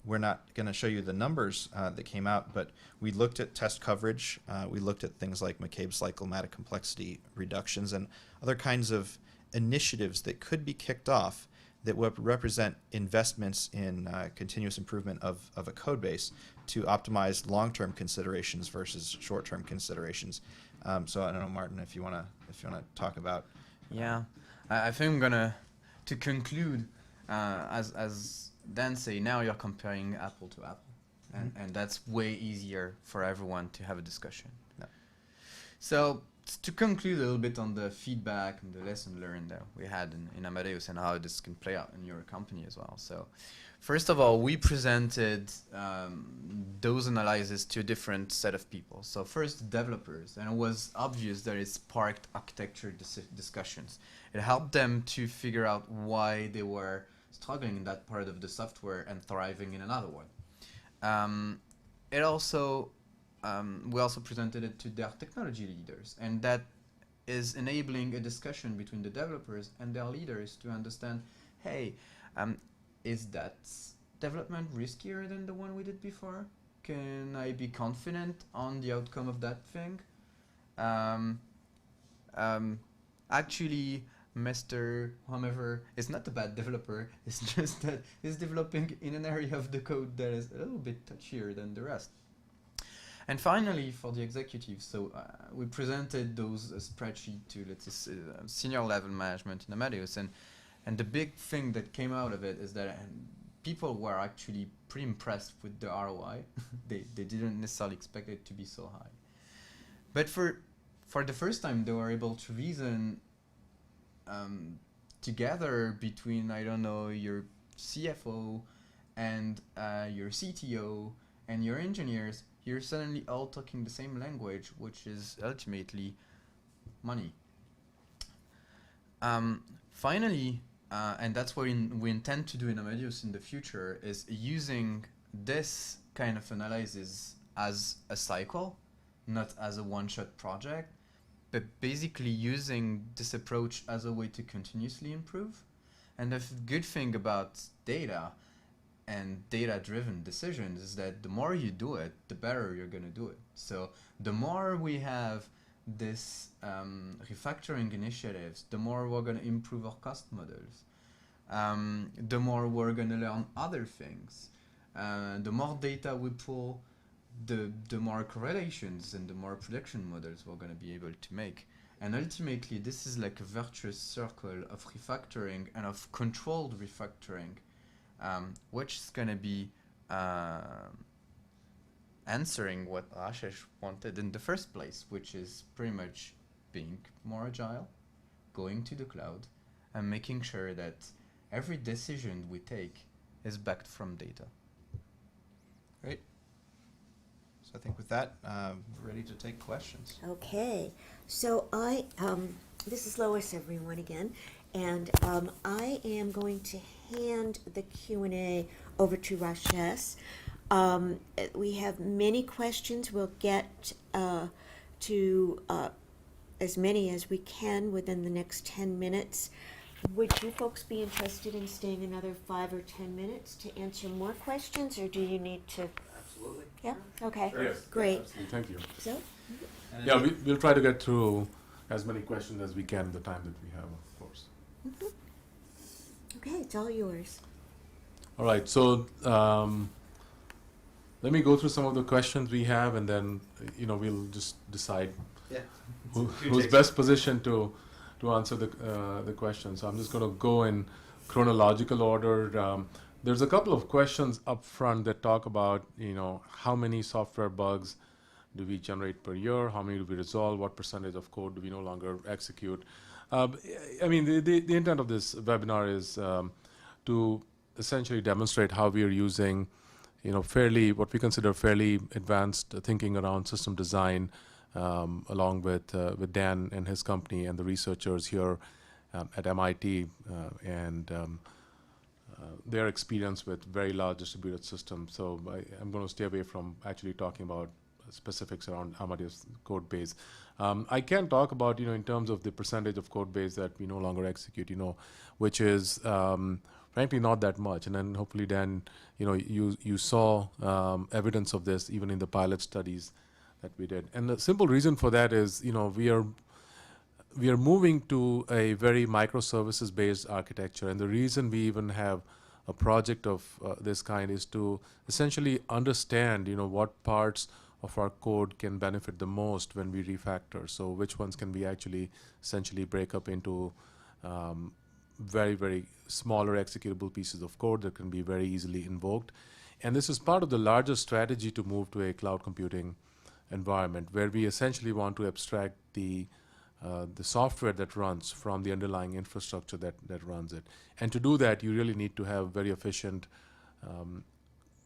We're not going to show you the numbers that came out, but we looked at test coverage. We looked at things like McCabe's cyclomatic complexity reductions and other kinds of initiatives that could be kicked off that would represent investments in continuous improvement of a code base to optimize long-term considerations versus short-term considerations. So I don't know, Martin, if you want to talk about. Yeah, I think I'm gonna to conclude as Dan say. Now you're comparing apple to apple, and that's way easier for everyone to have a discussion. No. So to conclude a little bit on the feedback and the lesson learned that we had in Amadeus and how this can play out in your company as well. So first of all, we presented those analyses to a different set of people. So first, developers, and it was obvious that it sparked architecture discussions. It helped them to figure out why they were struggling in that part of the software and thriving in another one. It also we also presented it to their technology leaders, and that is enabling a discussion between the developers and their leaders to understand, hey, is that development riskier than the one we did before? Can I be confident on the outcome of that thing? Actually, Mr. Whomever is not a bad developer, it's just that he's developing in an area of the code that is a little bit touchier than the rest. And finally, for the executives, so we presented those spreadsheets to, let's say, senior level management in Amadeus, and the big thing that came out of it is that people were actually pretty impressed with the ROI. they didn't necessarily expect it to be so high. But for the first time, they were able to reason together between, I don't know, your CFO and your CTO and your engineers. You're suddenly all talking the same language, which is ultimately money. Finally, and that's what we intend to do in Amadeus in the future, is using this kind of analysis as a cycle, not as a one-shot project, but basically using this approach as a way to continuously improve. And the good thing about data and data-driven decisions is that the more you do it, the better you're going to do it. So the more we have this refactoring initiatives, the more we're going to improve our cost models. The more we're going to learn other things. The more data we pull, the more correlations and the more prediction models we're going to be able to make. And ultimately, this is like a virtuous circle of refactoring and of controlled refactoring, which is going to be answering what Rashesh wanted in the first place, which is pretty much being more agile, going to the cloud, and making sure that every decision we take is backed from data. Great. So I think with that, we're ready to take questions. Okay, so this is Lois, everyone, again, and I am going to hand the Q&A over to Rashesh. We have many questions. We'll get to as many as we can within the next 10 minutes. Would you folks be interested in staying another 5 or 10 minutes to answer more questions, or do you need to? Absolutely. Yeah, okay, Sure. Yes. great. Absolutely. Thank you. So, Yeah, we'll try to get through as many questions as we can in the time that we have, of course. okay, it's all yours. All right, so let me go through some of the questions we have, and then we'll just decide Yeah. who's best positioned to answer the question. So I'm just going to go in chronological order. There's a couple of questions up front that talk about how many software bugs do we generate per year, how many do we resolve, what percentage of code do we no longer execute. I mean, the intent of this webinar is to essentially demonstrate how we are using what we consider fairly advanced thinking around system design, along with Dan and his company and the researchers here at MIT and their experience with very large distributed systems. So I'm going to stay away from actually talking about specifics around Amadeus code base. I can talk about, in terms of the percentage of code base that we no longer execute, which is frankly not that much. And then hopefully, Dan, you saw evidence of this even in the pilot studies that we did. And the simple reason for that is, we are moving to a very microservices-based architecture. And the reason we even have a project of this kind is to essentially understand, what parts of our code can benefit the most when we refactor. So which ones can we actually essentially break up into very, very smaller executable pieces of code that can be very easily invoked. And this is part of the larger strategy to move to a cloud computing environment, where we essentially want to abstract the software that runs from the underlying infrastructure that runs it. And to do that, you really need to have very efficient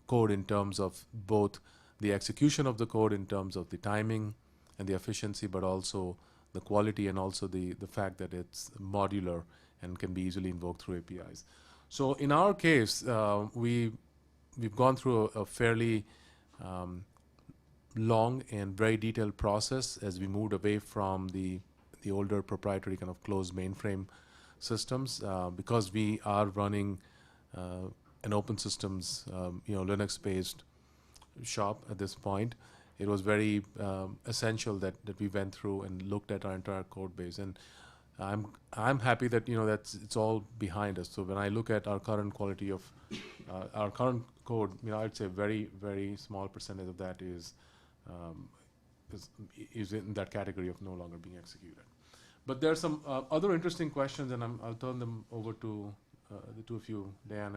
code in terms of both the execution of the code, in terms of the timing and the efficiency, but also the quality and also the fact that it's modular and can be easily invoked through APIs. So in our case, we've gone through a fairly long and very detailed process as we moved away from the older proprietary kind of closed mainframe systems, because we are running an open systems, Linux-based shop at this point. It was very essential that we went through and looked at our entire code base, and I'm happy that it's all behind us. So when I look at our current quality of our current code, I'd say very, very small percentage of that is in that category of no longer being executed. But there are some other interesting questions, and I'll turn them over to the two of you, Dan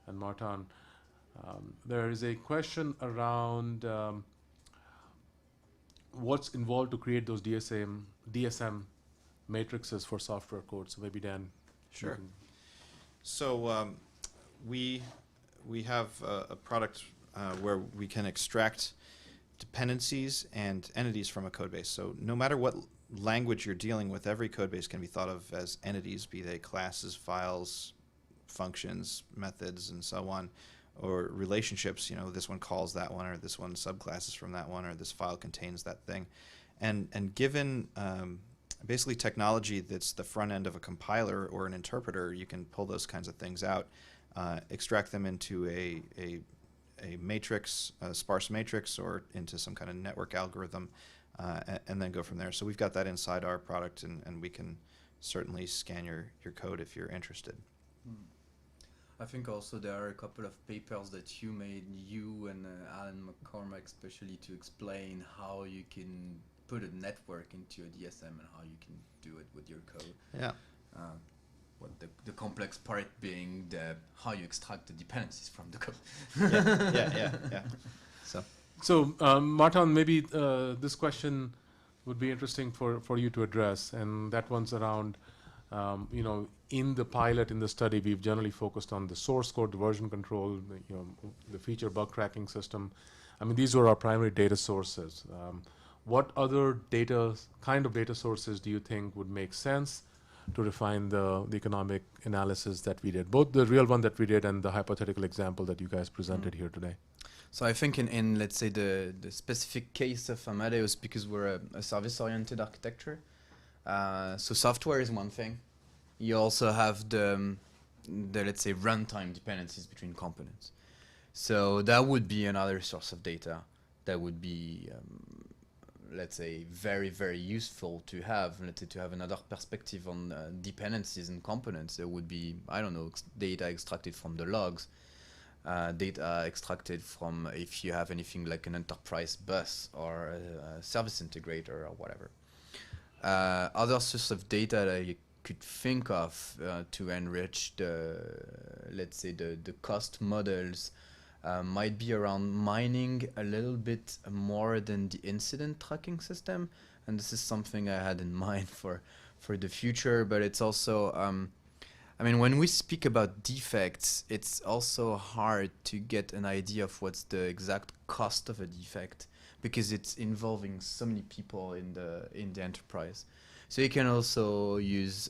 and Martin. There is a question around what's involved to create those DSM matrices for software code. So maybe Dan. Sure. So we have a product where we can extract dependencies and entities from a code base. So no matter what language you're dealing with, every code base can be thought of as entities, be they classes, files, functions, methods, and so on, or relationships. This one calls that one, or this one subclasses from that one, or this file contains that thing. And given basically technology that's the front end of a compiler or an interpreter, you can pull those kinds of things out extract them into a matrix, a sparse matrix, or into some kind of network algorithm, and then go from there. So we've got that inside our product, and we can certainly scan your code if you're interested. I think also there are a couple of papers that you made, you and Alan McCormack especially, to explain how you can put a network into a DSM and how you can do it with your code. Yeah. What the complex part being how you extract the dependencies from the code. Yeah. So, Martin, maybe this question would be interesting for you to address, and that one's around, in the pilot, in the study, we've generally focused on the source code, the version control, the feature bug tracking system. I mean, these were our primary data sources. What other kind of data sources do you think would make sense to refine the economic analysis that we did, both the real one that we did and the hypothetical example that you guys presented here today? So I think in let's say the specific case of Amadeus, because we're a service-oriented architecture, so software is one thing. You also have the let's say runtime dependencies between components. So that would be another source of data that would be let's say very, very useful to have. Let's say to have another perspective on dependencies and components. There would be, I don't know, data extracted from the logs, data extracted from if you have anything like an enterprise bus or a service integrator or whatever. Other source of data that you could think of to enrich let's say the cost models might be around mining a little bit more than the incident tracking system, and this is something I had in mind for the future. But it's also I mean, when we speak about defects, it's also hard to get an idea of what's the exact cost of a defect, because it's involving so many people in the enterprise. So you can also use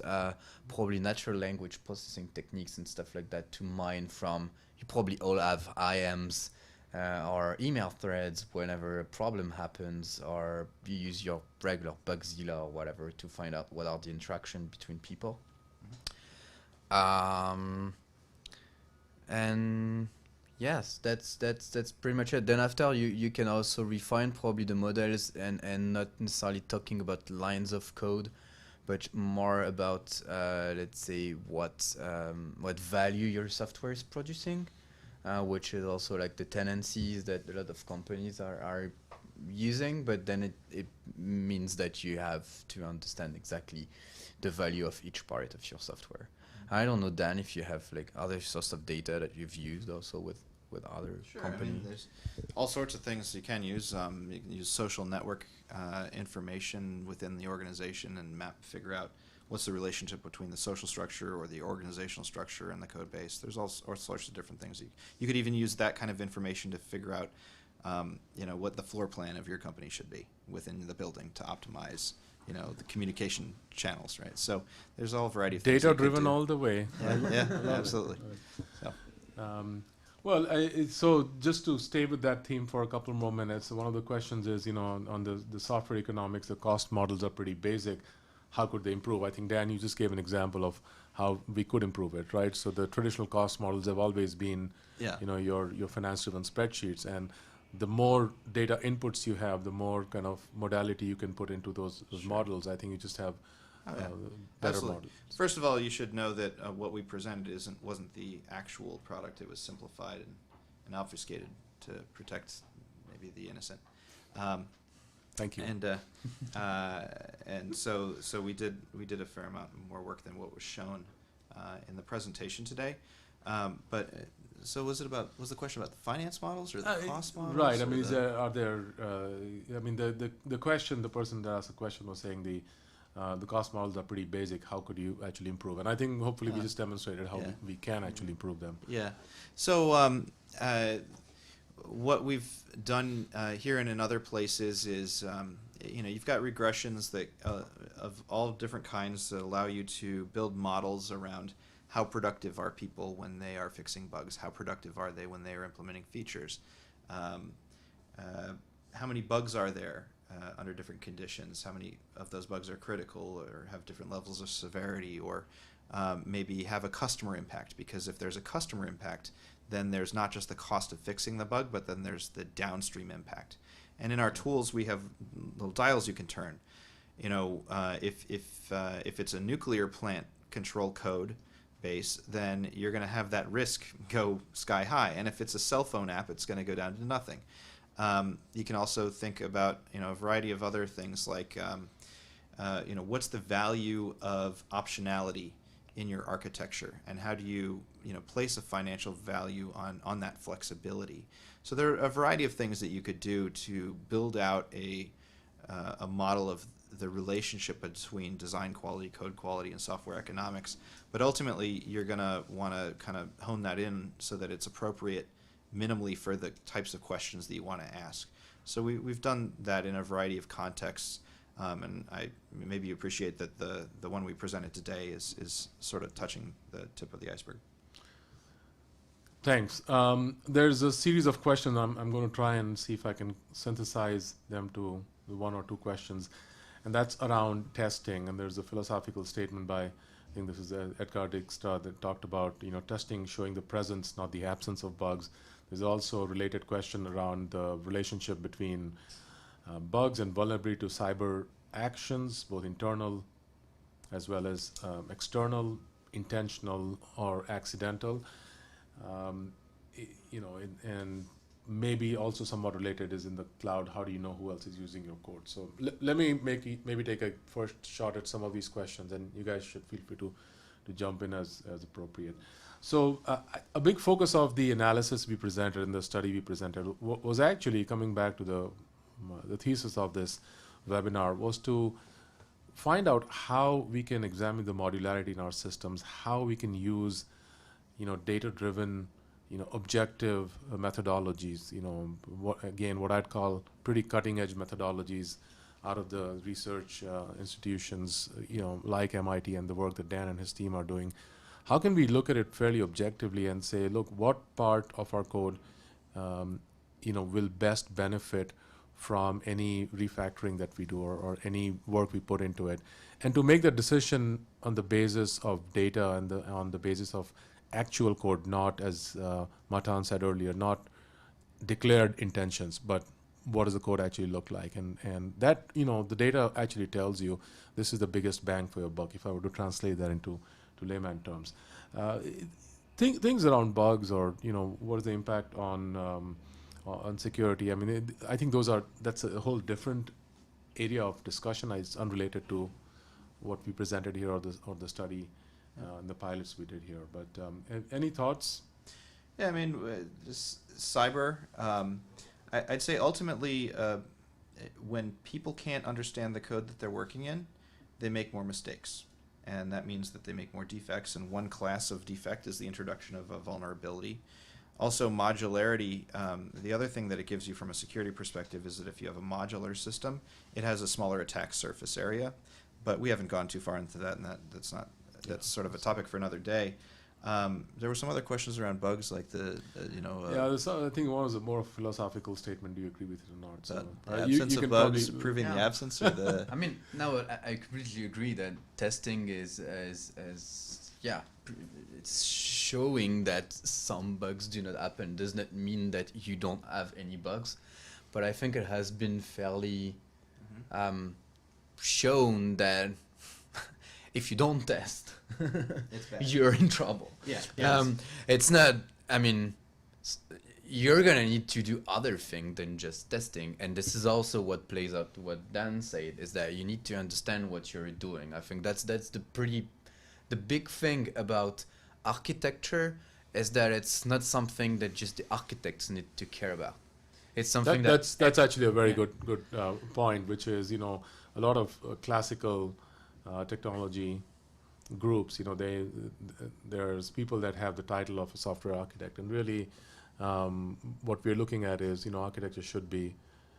probably natural language processing techniques and stuff like that to mine from. You probably all have IAMs or email threads whenever a problem happens, or you use your regular Bugzilla or whatever to find out what are the interactions between people. And yes, that's pretty much it. Then after you can also refine probably the models and not necessarily talking about lines of code, but more about let's say what value your software is producing, which is also like the tendencies that a lot of companies are using. But then it means that you have to understand exactly the value of each part of your software. I don't know, Dan, if you have like other source of data that you've used also with other companies. I mean, there's all sorts of things you can use. You can use social network information within the organization and figure out what's the relationship between the social structure or the organizational structure and the code base. There's all sorts of different things. You could even use that kind of information to figure out what the floor plan of your company should be within the building to optimize the communication channels, right? So there's all a variety of things. Data driven all the way. Yeah, absolutely. So. So just to stay with that theme for a couple more minutes, one of the questions is, on the software economics, the cost models are pretty basic. How could they improve? I think, Dan, you just gave an example of how we could improve it, right? So the traditional cost models have always been, your finance-driven spreadsheets, and the more data inputs you have, the more kind of modality you can put into those models. I think you just have better Absolutely. models. First of all, you should know that what we presented wasn't the actual product. It was simplified and obfuscated to protect maybe the innocent. Thank you. And so we did a fair amount more work than what was shown in the presentation today. So was the question about the finance models or the cost models? Right. I mean, the question, the person that asked the question was saying the cost models are pretty basic. How could you actually improve? And I think hopefully we just demonstrated how we can actually improve them. Yeah. So what we've done here and in other places is, you've got regressions that of all different kinds that allow you to build models around how productive are people when they are fixing bugs? How productive are they when they are implementing features? How many bugs are there under different conditions? How many of those bugs are critical or have different levels of severity? Or maybe have a customer impact, because if there's a customer impact, then there's not just the cost of fixing the bug, but then there's the downstream impact. And in our tools, we have little dials you can turn. If it's a nuclear plant control code base, then you're going to have that risk go sky high. And if it's a cell phone app, it's going to go down to nothing. You can also think about a variety of other things like what's the value of optionality in your architecture, and how do you place a financial value on that flexibility. So there are a variety of things that you could do to build out a model of the relationship between design quality, code quality, and software economics. But ultimately, you're going to want to kind of hone that in so that it's appropriate minimally for the types of questions that you want to ask. So we've done that in a variety of contexts, and maybe you appreciate that the one we presented today is sort of touching the tip of the iceberg. Thanks. There's a series of questions. I'm going to try and see if I can synthesize them to one or two questions, and that's around testing. And there's a philosophical statement by, I think this is Edgar Dijkstra, that talked about testing showing the presence, not the absence of bugs. There's also a related question around the relationship between bugs and vulnerability to cyber actions, both internal as well as external, intentional or accidental. And maybe also somewhat related is in the cloud, how do you know who else is using your code? So let me maybe take a first shot at some of these questions, and you guys should feel free to jump in as appropriate. So a big focus of the analysis we presented and the study we presented was actually coming back to the thesis of this webinar, was to find out how we can examine the modularity in our systems, how we can use data-driven, objective methodologies, what I'd call pretty cutting-edge methodologies out of the research institutions, like MIT and the work that Dan and his team are doing. How can we look at it fairly objectively and say, look, what part of our code, will best benefit from any refactoring that we do or any work we put into it, and to make that decision on the basis of data and on the basis of actual code, not, as Matan said earlier, not declared intentions, but what does the code actually look like? And that, the data actually tells you this is the biggest bang for your buck, if I were to translate that into layman terms. Things around bugs, or, what is the impact on security? I mean, I think that's a whole different area of discussion. It's unrelated to what we presented here or the study and the pilots we did here. But any thoughts? Yeah, I mean, cyber, I'd say ultimately when people can't understand the code that they're working in, they make more mistakes. And that means that they make more defects, and one class of defect is the introduction of a vulnerability. Also, modularity, the other thing that it gives you from a security perspective is that if you have a modular system, it has a smaller attack surface area. But we haven't gone too far into that, and that's sort of a topic for another day. There were some other questions around bugs, like I think one was a more philosophical statement. Do you agree with it or not? So, the absence of bugs proving the absence, or the... I mean, no, I completely agree that testing is it's showing that some bugs do not happen. Does not mean that you don't have any bugs, but I think it has been fairly shown that if you don't test, you're in trouble. Yeah. It's not, I mean, you're going to need to do other things than just testing. And this is also what plays out to what Dan said, is that you need to understand what you're doing. I think that's the big thing about architecture, is that it's not something that just the architects need to care about. It's something that's actually a very good point, which is, a lot of classical technology groups, there's people that have the title of a software architect, and really what we're looking at is, architecture should be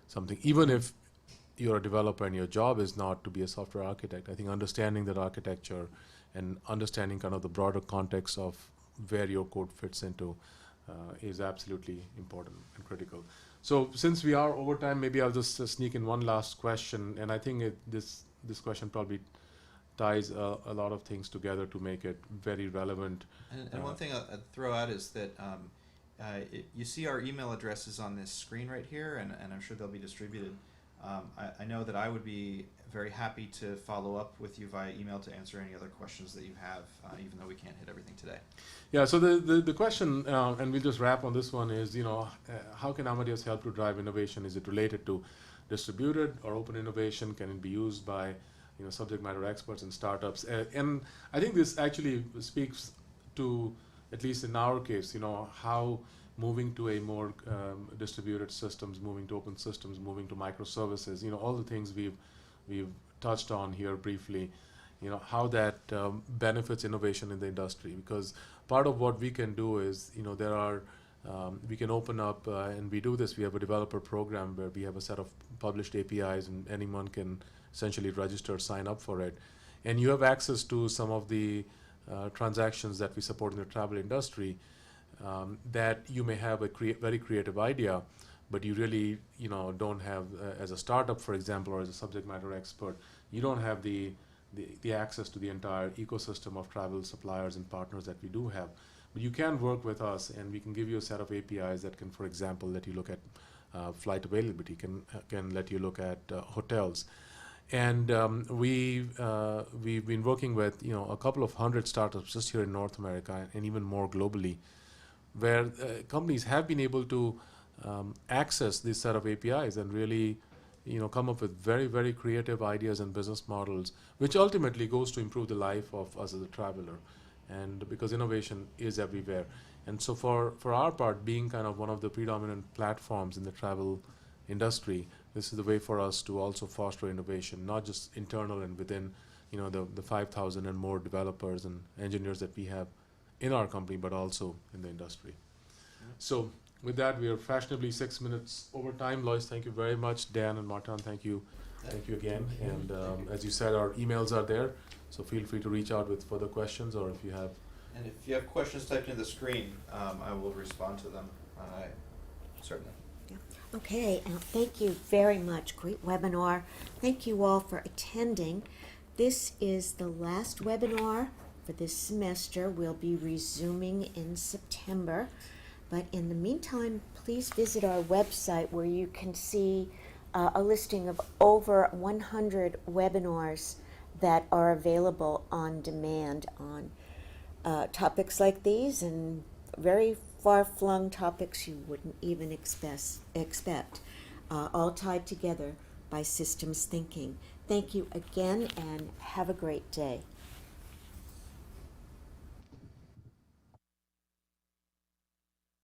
something, even if you're a developer and your job is not to be a software architect. I think understanding that architecture and understanding kind of the broader context of where your code fits into is absolutely important and critical. So since we are over time, maybe I'll just sneak in one last question, and I think this question probably ties a lot of things together to make it very relevant. And one thing I'd throw out is that you see our email addresses on this screen right here, and I'm sure they'll be distributed. I know that I would be very happy to follow up with you via email to answer any other questions that you have, even though we can't hit everything today. Yeah, so the question, and we'll just wrap on this one, is, how can Amadeus help to drive innovation? Is it related to distributed or open innovation? Can it be used by subject matter experts and startups? And I think this actually speaks to, at least in our case, how moving to a more distributed systems, moving to open systems, moving to microservices, all the things we've touched on here briefly, how that benefits innovation in the industry. Because part of what we can do is, there are, we can open up, and we do this, we have a developer program where we have a set of published APIs and anyone can essentially register, sign up for it. And you have access to some of the transactions that we support in the travel industry, that you may have a very creative idea, but you really don't have, as a startup, for example, or as a subject matter expert, you don't have the access to the entire ecosystem of travel suppliers and partners that we do have. But you can work with us, and we can give you a set of APIs that can, for example, let you look at flight availability, can let you look at hotels. And we've been working with a couple of hundred startups just here in North America and even more globally, where companies have been able to access this set of APIs and really come up with very, very creative ideas and business models, which ultimately goes to improve the life of us as a traveler. And because innovation is everywhere. And so for our part, being kind of one of the predominant platforms in the travel industry, this is the way for us to also foster innovation, not just internal and within the 5,000 and more developers and engineers that we have in our company, but also in the industry. So with that, we are fashionably 6 minutes over time. Lois, thank you very much. Dan and Martin, thank you again. And as you said, our emails are there, so feel free to reach out with further questions, or if you have. And if you have questions typed into the screen, I will respond to them. Certainly. Okay, thank you very much. Great webinar. Thank you all for attending. This is the last webinar for this semester. We'll be resuming in September. But in the meantime, please visit our website where you can see a listing of over 100 webinars that are available on demand on topics like these and very far-flung topics you wouldn't even expect, all tied together by systems thinking. Thank you again and have a great day.